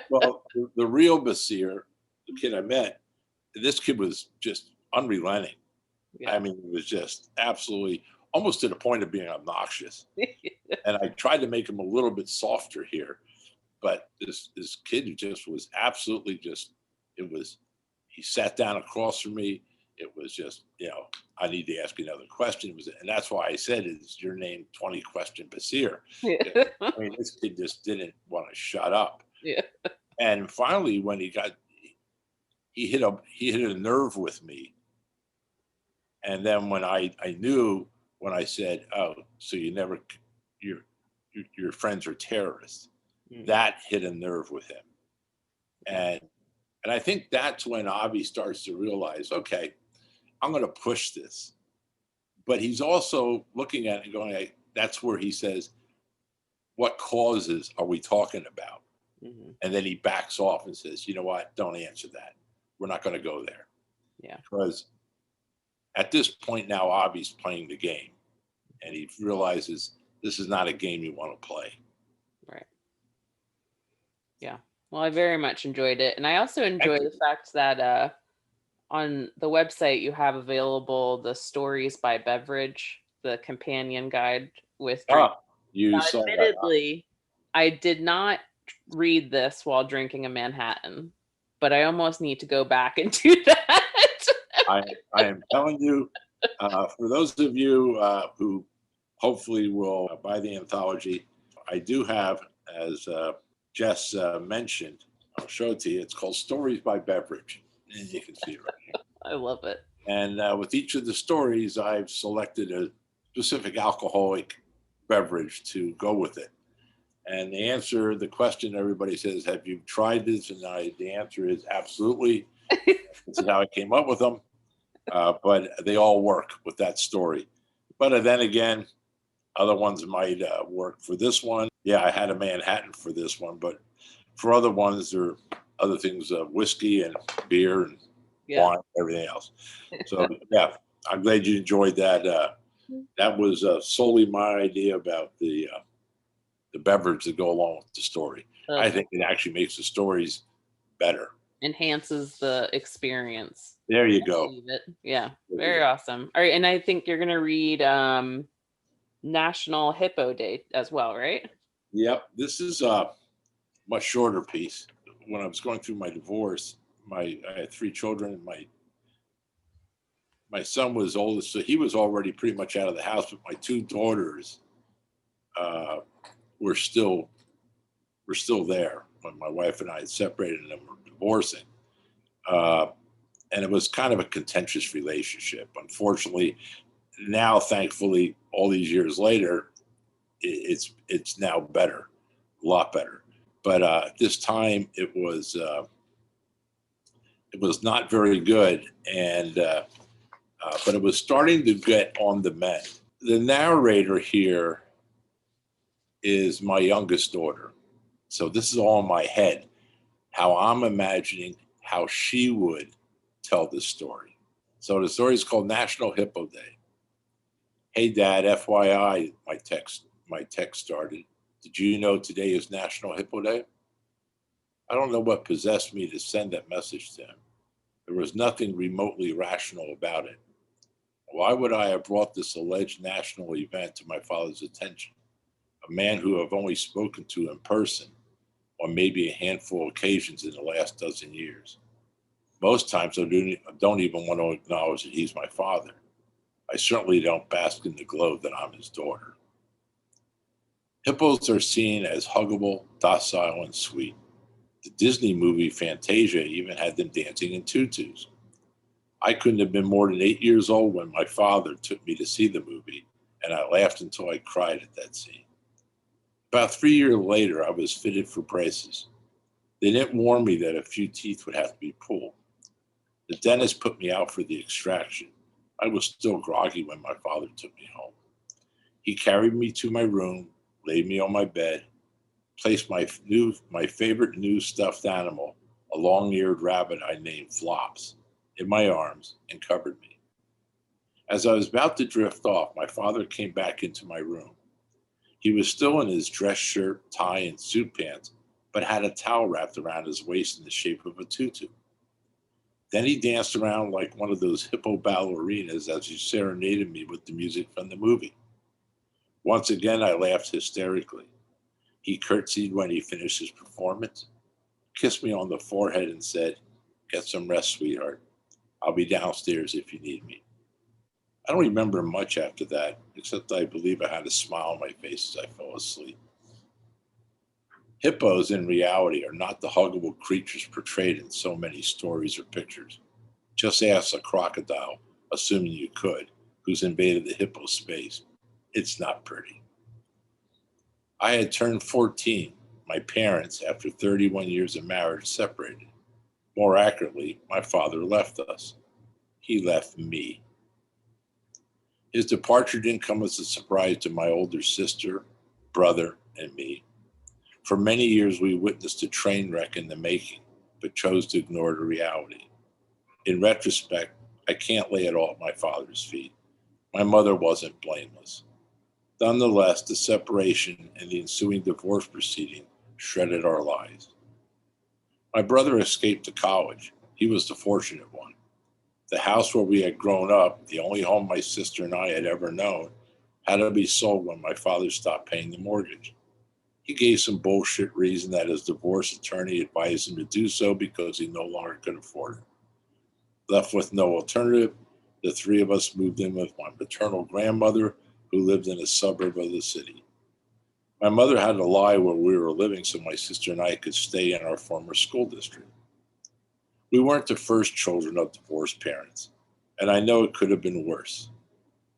Well, the real Basir, the kid I met, this kid was just unrelenting. Yeah. I mean, it was just absolutely almost to the point of being obnoxious. And I tried to make him a little bit softer here, but this kid who just was absolutely just, he sat down across from me. It was just, I need to ask you another question. And that's why I said, is your name 20 question Basir? Yeah. I mean, this kid just didn't want to shut up. Yeah. And finally, when he hit a nerve with me. And then when I knew, when I said, oh, so your friends are terrorists, that hit a nerve with him. And I think that's when Avi starts to realize, okay, I'm going to push this. But he's also looking at it and going, like, that's where he says, what causes are we talking about? And then he backs off and says, you know what? Don't answer that. We're not going to go there. Yeah. Because at this point now, Avi's playing the game. And he realizes this is not a game you want to play. Right. Yeah. Well, I very much enjoyed it. And I also enjoy the fact that on the website you have available the stories by beverage, the companion guide with drink. You saw admittedly, that. I did not read this while drinking a Manhattan, but I almost need to go back and do that. I am telling you, for those of you who hopefully will buy the anthology, I do have, as Jess mentioned, I'll show it to you. It's called Stories by Beverage. And you can see it right here. I love it. And with each of the stories, I've selected a specific alcoholic beverage to go with it. And the question everybody says, have you tried this? And the answer is absolutely. This is how I came up with them. But they all work with that story. But then again, other ones might work for this one. Yeah, I had a Manhattan for this one, but for other ones, there are other things, whiskey and beer and wine, everything else. So yeah, I'm glad you enjoyed that. That was solely my idea about the beverage that go along with the story. I think it actually makes the stories better. Enhances the experience. There you go. Yeah, very awesome. All right, and I think you're going to read National Hippo Day as well, right? Yep. This is a much shorter piece. When I was going through my divorce, I had 3 children. My son was oldest, so he was already pretty much out of the house. But my 2 daughters were still there when my wife and I had separated and were divorcing. And it was kind of a contentious relationship. Unfortunately, now, thankfully, all these years later, it's now better, a lot better. But at this time, it was not very good, and but it was starting to get on the mend. The narrator here is my youngest daughter, so this is all in my head, how I'm imagining how she would tell this story. So the story is called National Hippo Day. Hey, Dad, FYI, my text started. Did you know today is National Hippo Day? I don't know what possessed me to send that message to him. There was nothing remotely rational about it. Why would I have brought this alleged national event to my father's attention? A man who I've only spoken to in person on maybe a handful of occasions in the last dozen years. Most times I don't even want to acknowledge that he's my father. I certainly don't bask in the glow that I'm his daughter. Hippos are seen as huggable, docile, and sweet. The Disney movie Fantasia even had them dancing in tutus. I couldn't have been more than 8 years old when my father took me to see the movie, and I laughed until I cried at that scene. About 3 years later, I was fitted for braces. They didn't warn me that a few teeth would have to be pulled. The dentist put me out for the extraction. I was still groggy when my father took me home. He carried me to my room, laid me on my bed, placed my favorite new stuffed animal, a long-eared rabbit I named Flops, in my arms and covered me. As I was about to drift off, my father came back into my room. He was still in his dress shirt, tie, and suit pants, but had a towel wrapped around his waist in the shape of a tutu. Then he danced around like one of those hippo ballerinas as he serenaded me with the music from the movie. Once again, I laughed hysterically. He curtsied when he finished his performance, kissed me on the forehead, and said, "Get some rest, sweetheart. I'll be downstairs if you need me." I don't remember much after that, except I believe I had a smile on my face as I fell asleep. Hippos in reality are not the huggable creatures portrayed in so many stories or pictures. Just ask a crocodile, assuming you could, who's invaded the hippo space. It's not pretty. I had turned 14. My parents, after 31 years of marriage, separated. More accurately, my father left us. He left me. His departure didn't come as a surprise to my older sister, brother, and me. For many years, we witnessed a train wreck in the making, but chose to ignore the reality. In retrospect, I can't lay it all at my father's feet. My mother wasn't blameless. Nonetheless, the separation and the ensuing divorce proceeding shredded our lives. My brother escaped to college. He was the fortunate one. The house where we had grown up, the only home my sister and I had ever known, had to be sold when my father stopped paying the mortgage. He gave some bullshit reason that his divorce attorney advised him to do so because he no longer could afford it. Left with no alternative, the three of us moved in with my maternal grandmother, who lived in a suburb of the city. My mother had to lie where we were living so my sister and I could stay in our former school district. We weren't the first children of divorced parents, and I know it could have been worse.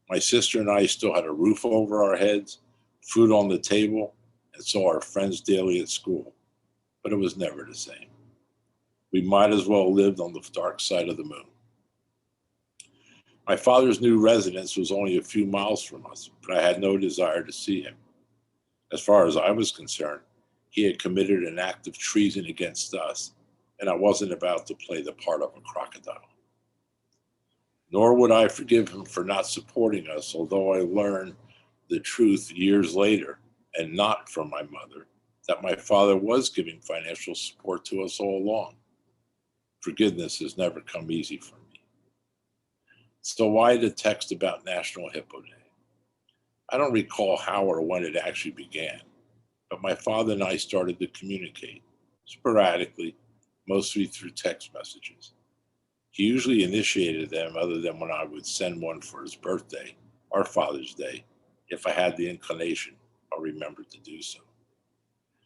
My sister and I still had a roof over our heads, food on the table, and saw our friends daily at school, but it was never the same. We might as well have lived on the dark side of the moon. My father's new residence was only a few miles from us, but I had no desire to see him. As far as I was concerned, he had committed an act of treason against us, and I wasn't about to play the part of a crocodile. Nor would I forgive him for not supporting us, although I learned the truth years later, and not from my mother, that my father was giving financial support to us all along. Forgiveness has never come easy for me. So why the text about National Hippo Day? I don't recall how or when it actually began, but my father and I started to communicate, sporadically, mostly through text messages. He usually initiated them other than when I would send one for his birthday or Father's Day, if I had the inclination or remembered to do so.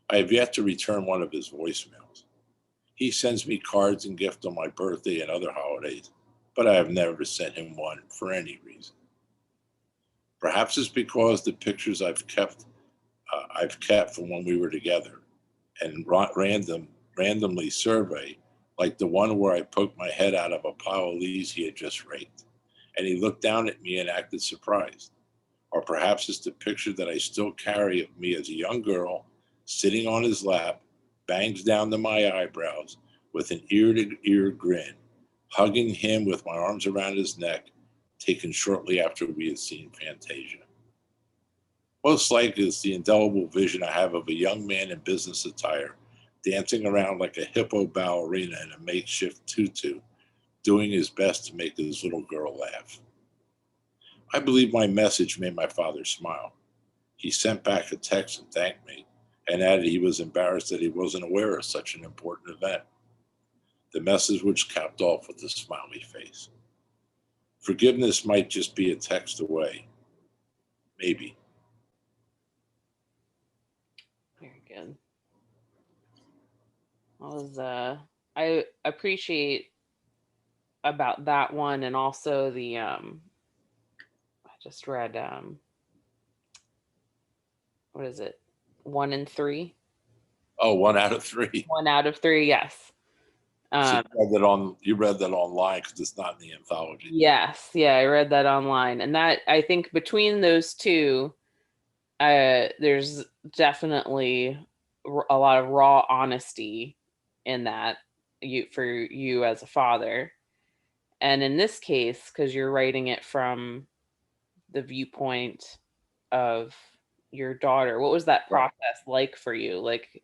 I have yet to return one of his voicemails. He sends me cards and gifts on my birthday and other holidays, but I have never sent him one for any reason. Perhaps it's because the pictures I've kept from when we were together, and randomly survey, like the one where I poked my head out of a pile of leaves he had just raked, and he looked down at me and acted surprised. Or perhaps it's the picture that I still carry of me as a young girl, sitting on his lap, bangs down to my eyebrows, with an ear-to-ear grin, hugging him with my arms around his neck, taken shortly after we had seen Fantasia. Most likely it's the indelible vision I have of a young man in business attire, dancing around like a hippo ballerina in a makeshift tutu, doing his best to make his little girl laugh. I believe my message made my father smile. He sent back a text and thanked me, and added he was embarrassed that he wasn't aware of such an important event. The message was capped off with a smiley face. Forgiveness might just be a text away. Maybe. Very good. I appreciate about that one, and also the I just read what is it? 1 and 3? Oh, 1 out of 3. 1 out of 3, yes. So you read that online because it's not in the anthology. Yes, yeah, I read that online, and that, I think between those two, there's definitely a lot of raw honesty in that, for you as a father. And in this case, because you're writing it from the viewpoint of your daughter, what was that process like for you? Like,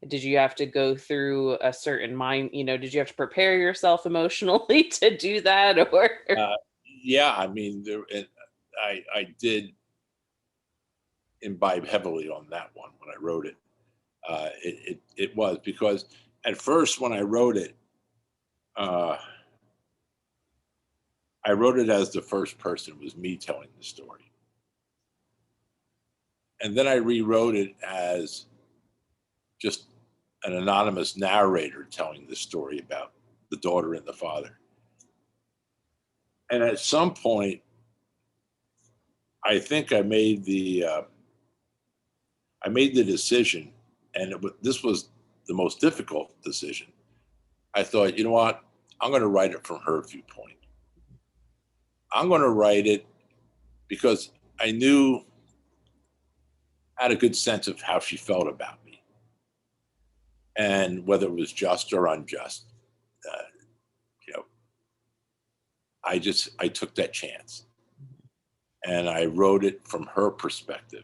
did you have to go through a certain did you have to prepare yourself emotionally to do that? Or Yeah, I mean, I did imbibe heavily on that one when I wrote it. It was because at first when uh, I wrote it as the first person. It was me telling the story. And then I rewrote it as just an anonymous narrator telling the story about the daughter and the father. And at some point, I think I made the decision, and this was the most difficult decision. I thought, you know what? I'm going to write it from her viewpoint. I'm going to write it because I had a good sense of how she felt about me, and whether it was just or unjust. Uh, you know, I took that chance, and I wrote it from her perspective,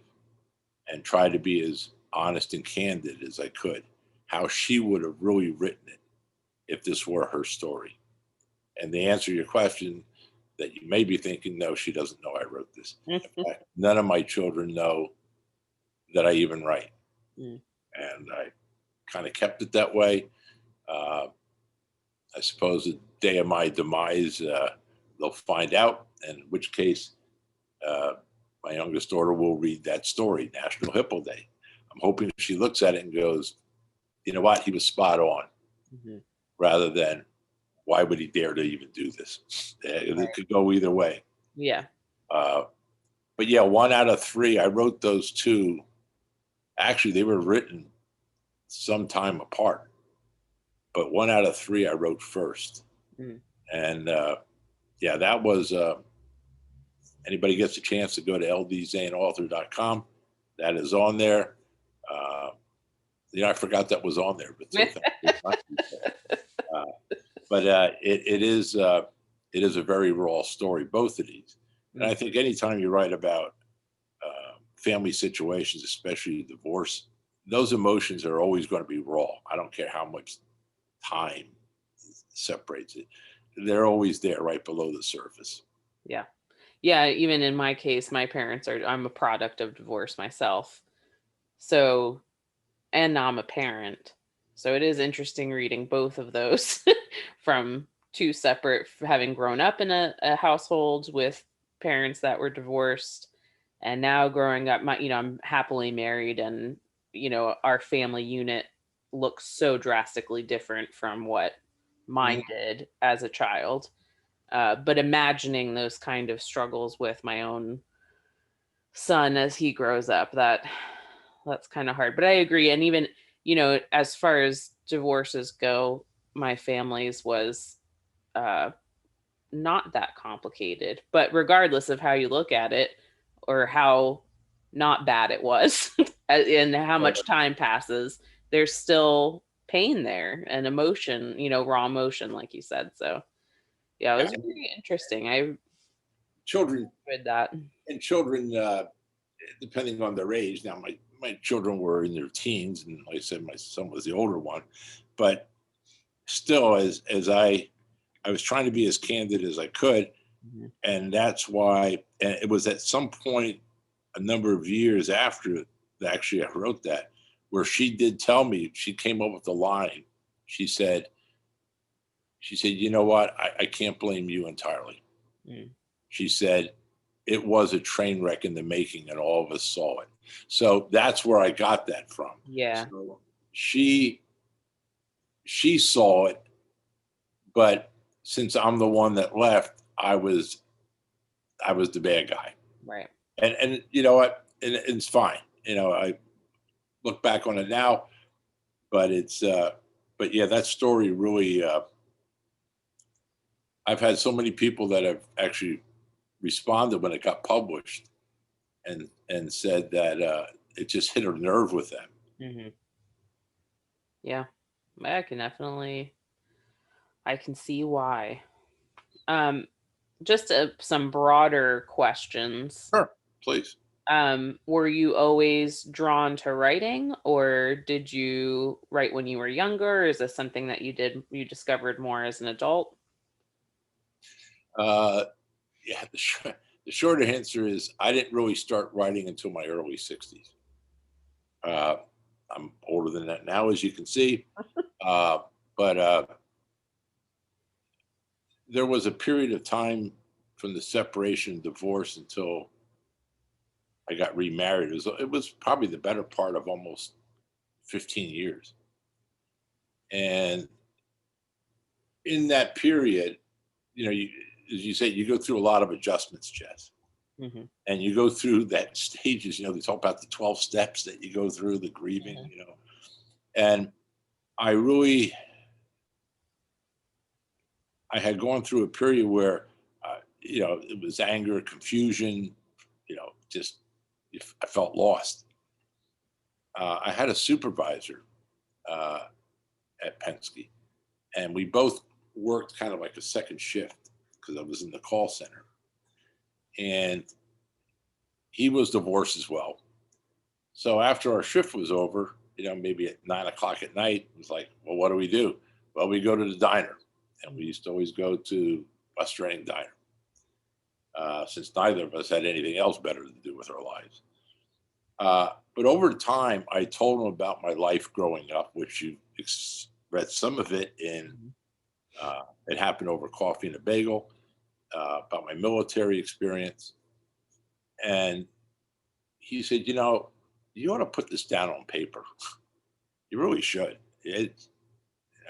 and tried to be as honest and candid as I could, how she would have really written it if this were her story. And the answer to your question that you may be thinking, no, she doesn't know I wrote this. In fact, none of my children know that I even write. Mm. And I kind of kept it that way. I suppose the day of my demise, they'll find out, and in which case my youngest daughter will read that story, National Hippo Day. I'm hoping she looks at it and goes, you know what, he was spot on, rather than, why would he dare to even do this? It could go either way. Yeah. But yeah, 1 out of 3, I wrote those two. Actually, they were written some time apart, but 1 out of 3 I wrote first. And yeah, that was, anybody gets a chance to go to ldzaneauthor.com. That is on there. I forgot that was on there, but so it is a very raw story, both of these. And I think anytime you write about family situations, especially divorce, those emotions are always going to be raw. I don't care how much time separates it. They're always there right below the surface. Yeah. Yeah. Even in my case, I'm a product of divorce myself. So, and I'm a parent. So it is interesting reading both of those from two separate, having grown up in a household with parents that were divorced, and now growing up, I'm happily married, and, our family unit looks so drastically different from what mine did as a child. But imagining those kind of struggles with my own son as he grows up, that's kind of hard. But I agree. And even, as far as divorces go, my family's was not that complicated. But regardless of how you look at it, or how not bad it was, and how much time passes, there's still pain there and emotion, raw emotion, like you said. So yeah, it was really interesting. I Children read that. and children, depending on their age. Now, my children were in their teens, and like I said, my son was the older one. But still, as I was trying to be as candid as I could, and that's why. And it was at some point, a number of years after, actually I wrote that, where she did tell me, she came up with the line. She said, you know what? I can't blame you entirely. She said, it was a train wreck in the making, and all of us saw it. So that's where I got that from. Yeah. So she saw it, but since I'm the one that left, I was the bad guy. Right. And you know what? And it's fine. I look back on it now, but but yeah, that story really, I've had so many people that have actually responded when it got published, and said that it just hit a nerve with them. Yeah, I can see why. Just some broader questions. Sure, please. Were you always drawn to writing, or did you write when you were younger? Or is this something that you discovered more as an adult? Yeah, the shorter answer is I didn't really start writing until my early 60s. I'm older than that now, as you can see. But there was a period of time from the separation, divorce, until I got remarried. It was probably the better part of almost 15 years. And in that period, as you say, you go through a lot of adjustments, Jess. Mhm. And you go through that stages, they talk about the 12 steps that you go through, the grieving, Mhm. And I had gone through a period where, it was anger, confusion, just I felt lost. I had a supervisor uh, at Penske, and we both worked kind of like a second shift because I was in the call center. And he was divorced as well. So after our shift was over, maybe at 9 o'clock at night, it was like, well, what do we do? Well, we go to the diner. And we used to always go to Australian Diner, since neither of us had anything else better to do with our lives. But over time, I told him about my life growing up, which you read some of it in. It happened over coffee and a bagel, about my military experience. And he said, you ought to put this down on paper. You really should.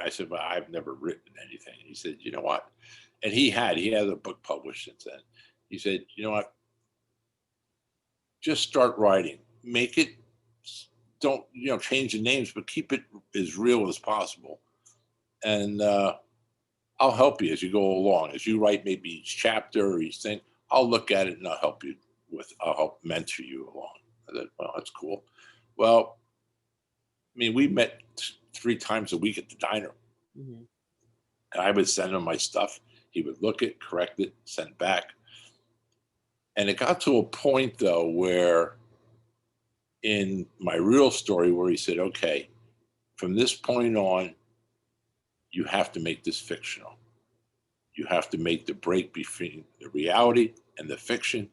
I said, well, I've never written anything. And he said, you know what? And he had a book published since then. He said, you know what? Just start writing. Make it, don't, change the names, but keep it as real as possible. And I'll help you as you go along. As you write maybe each chapter or each thing, I'll look at it and I'll help mentor you along. I said, well, that's cool. Well, I mean, we met 3 times a week at the diner. Mhm. And I would send him my stuff. He would look it, correct it, send back. And it got to a point, though, where in my real story, where he said, okay, from this point on, you have to make this fictional. You have to make the break between the reality and the fiction.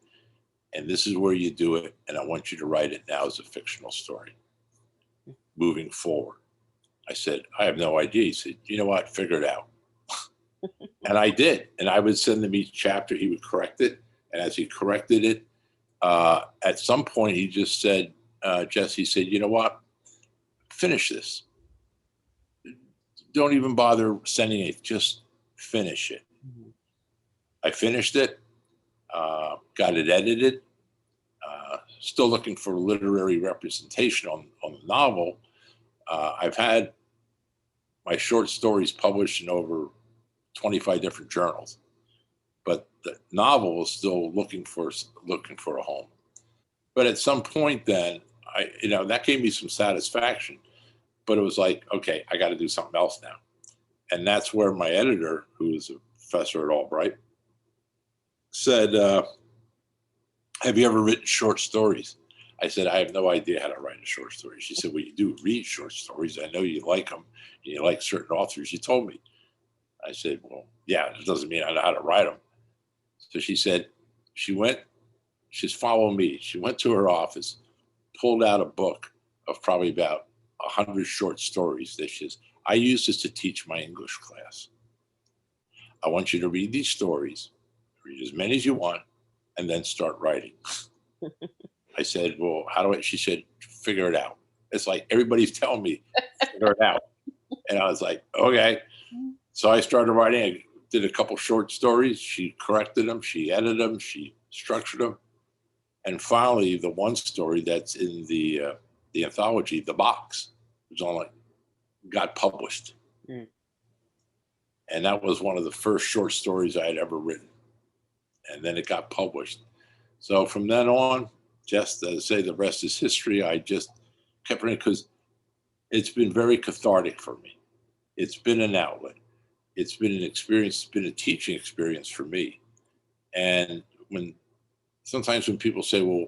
And this is where you do it. And I want you to write it now as a fictional story moving forward. I said, I have no idea. He said, you know what? Figure it out. And I did. And I would send him each chapter. He would correct it. And as he corrected it, at some point, he just said, Jesse said, you know what? Finish this. Don't even bother sending it. Just finish it. Mhm. I finished it, got it edited, still looking for literary representation on the novel. I've had my short stories published in over 25 different journals, but the novel is still looking for a home. But at some point, then that gave me some satisfaction. But it was like, okay, I got to do something else now, and that's where my editor, who is a professor at Albright, said, "Have you ever written short stories?" I said, "I have no idea how to write a short story." She said, "Well, you do read short stories. I know you like them. You like certain authors. You told me." I said, "Well, yeah, it doesn't mean I know how to write them." So she said, she went, she's following me. She went to her office, pulled out a book of probably about 100 short stories that she says, "I use this to teach my English class. I want you to read these stories, read as many as you want, and then start writing." I said, "Well, how do I?" She said, "Figure it out." It's like everybody's telling me, figure it out. And I was like, okay. So I started writing. I did a couple short stories. She corrected them. She edited them. She structured them. And finally, the one story that's in the anthology, The Box, was only got published. Mm. And that was one of the first short stories I had ever written. And then it got published. So from then on, just to say the rest is history, I just kept writing because it's been very cathartic for me. It's been an outlet. It's been an experience. It's been a teaching experience for me. And sometimes when people say, well,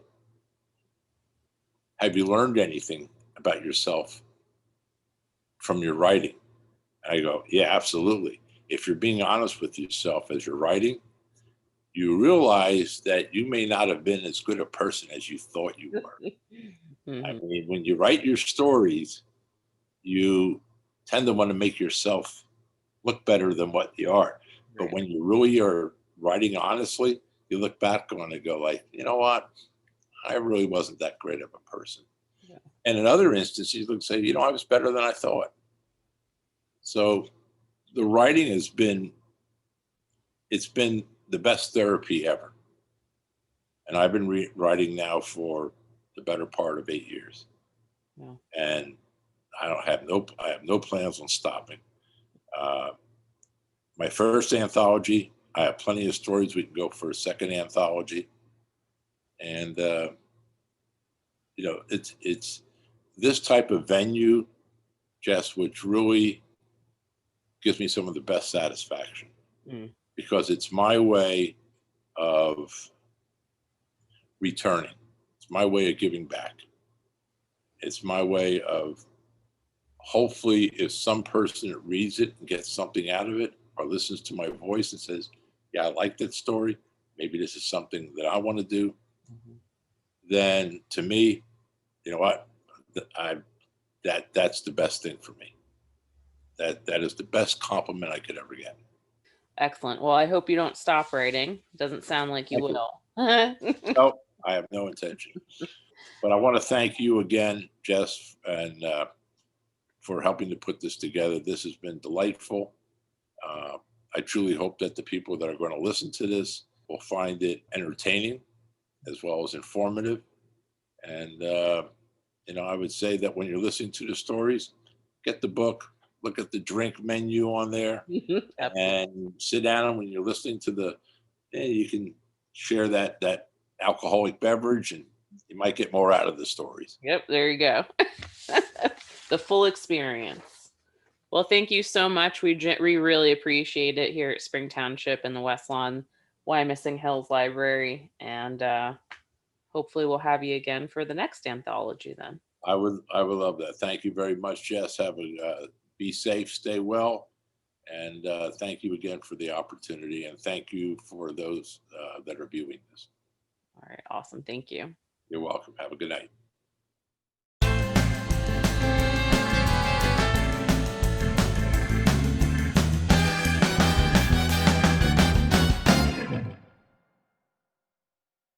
have you learned anything about yourself from your writing? I go, yeah, absolutely. If you're being honest with yourself as you're writing, you realize that you may not have been as good a person as you thought you were. I Mhm. mean, when you write your stories, you tend to want to make yourself look better than what you are. But Right. when you really are writing honestly, you look back on it and go like, you know what? I really wasn't that great of a person. Yeah. And in other instances, you look say, you know, I was better than I thought. So the writing has been, it's been the best therapy ever. And I've been writing now for the better part of 8 years. Yeah. And I have no plans on stopping. Uh, my first anthology, I have plenty of stories. We can go for a second anthology. And, you know, it's this type of venue, Jess, which really gives me some of the best satisfaction Mm. because it's my way of returning. It's my way of giving back. It's my way of hopefully if some person reads it and gets something out of it or listens to my voice and says, yeah, I like that story. Maybe this is something that I want to do. Mhm. Then to me, you know what? I that's the best thing for me. That is the best compliment I could ever get. Excellent. Well, I hope you don't stop writing. Doesn't sound like you Thank you. will. No, I have no intention. But I want to thank you again, Jess, and for helping to put this together. This has been delightful. Uh, I truly hope that the people that are going to listen to this will find it entertaining as well as informative. And, you know, I would say that when you're listening to the stories, get the book, look at the drink menu on there, Absolutely. and sit down. And when you're listening to you can share that alcoholic beverage, and you might get more out of the stories. Yep, there you go. The full experience. Well, thank you so much. We really appreciate it here at Spring Township and the West Lawn Wyomissing Hills Library. And hopefully we'll have you again for the next anthology then. I would love that. Thank you very much, Jess. Be safe, stay well, and thank you again for the opportunity. And thank you for those that are viewing this. All right, awesome. Thank you. You're welcome. Have a good night.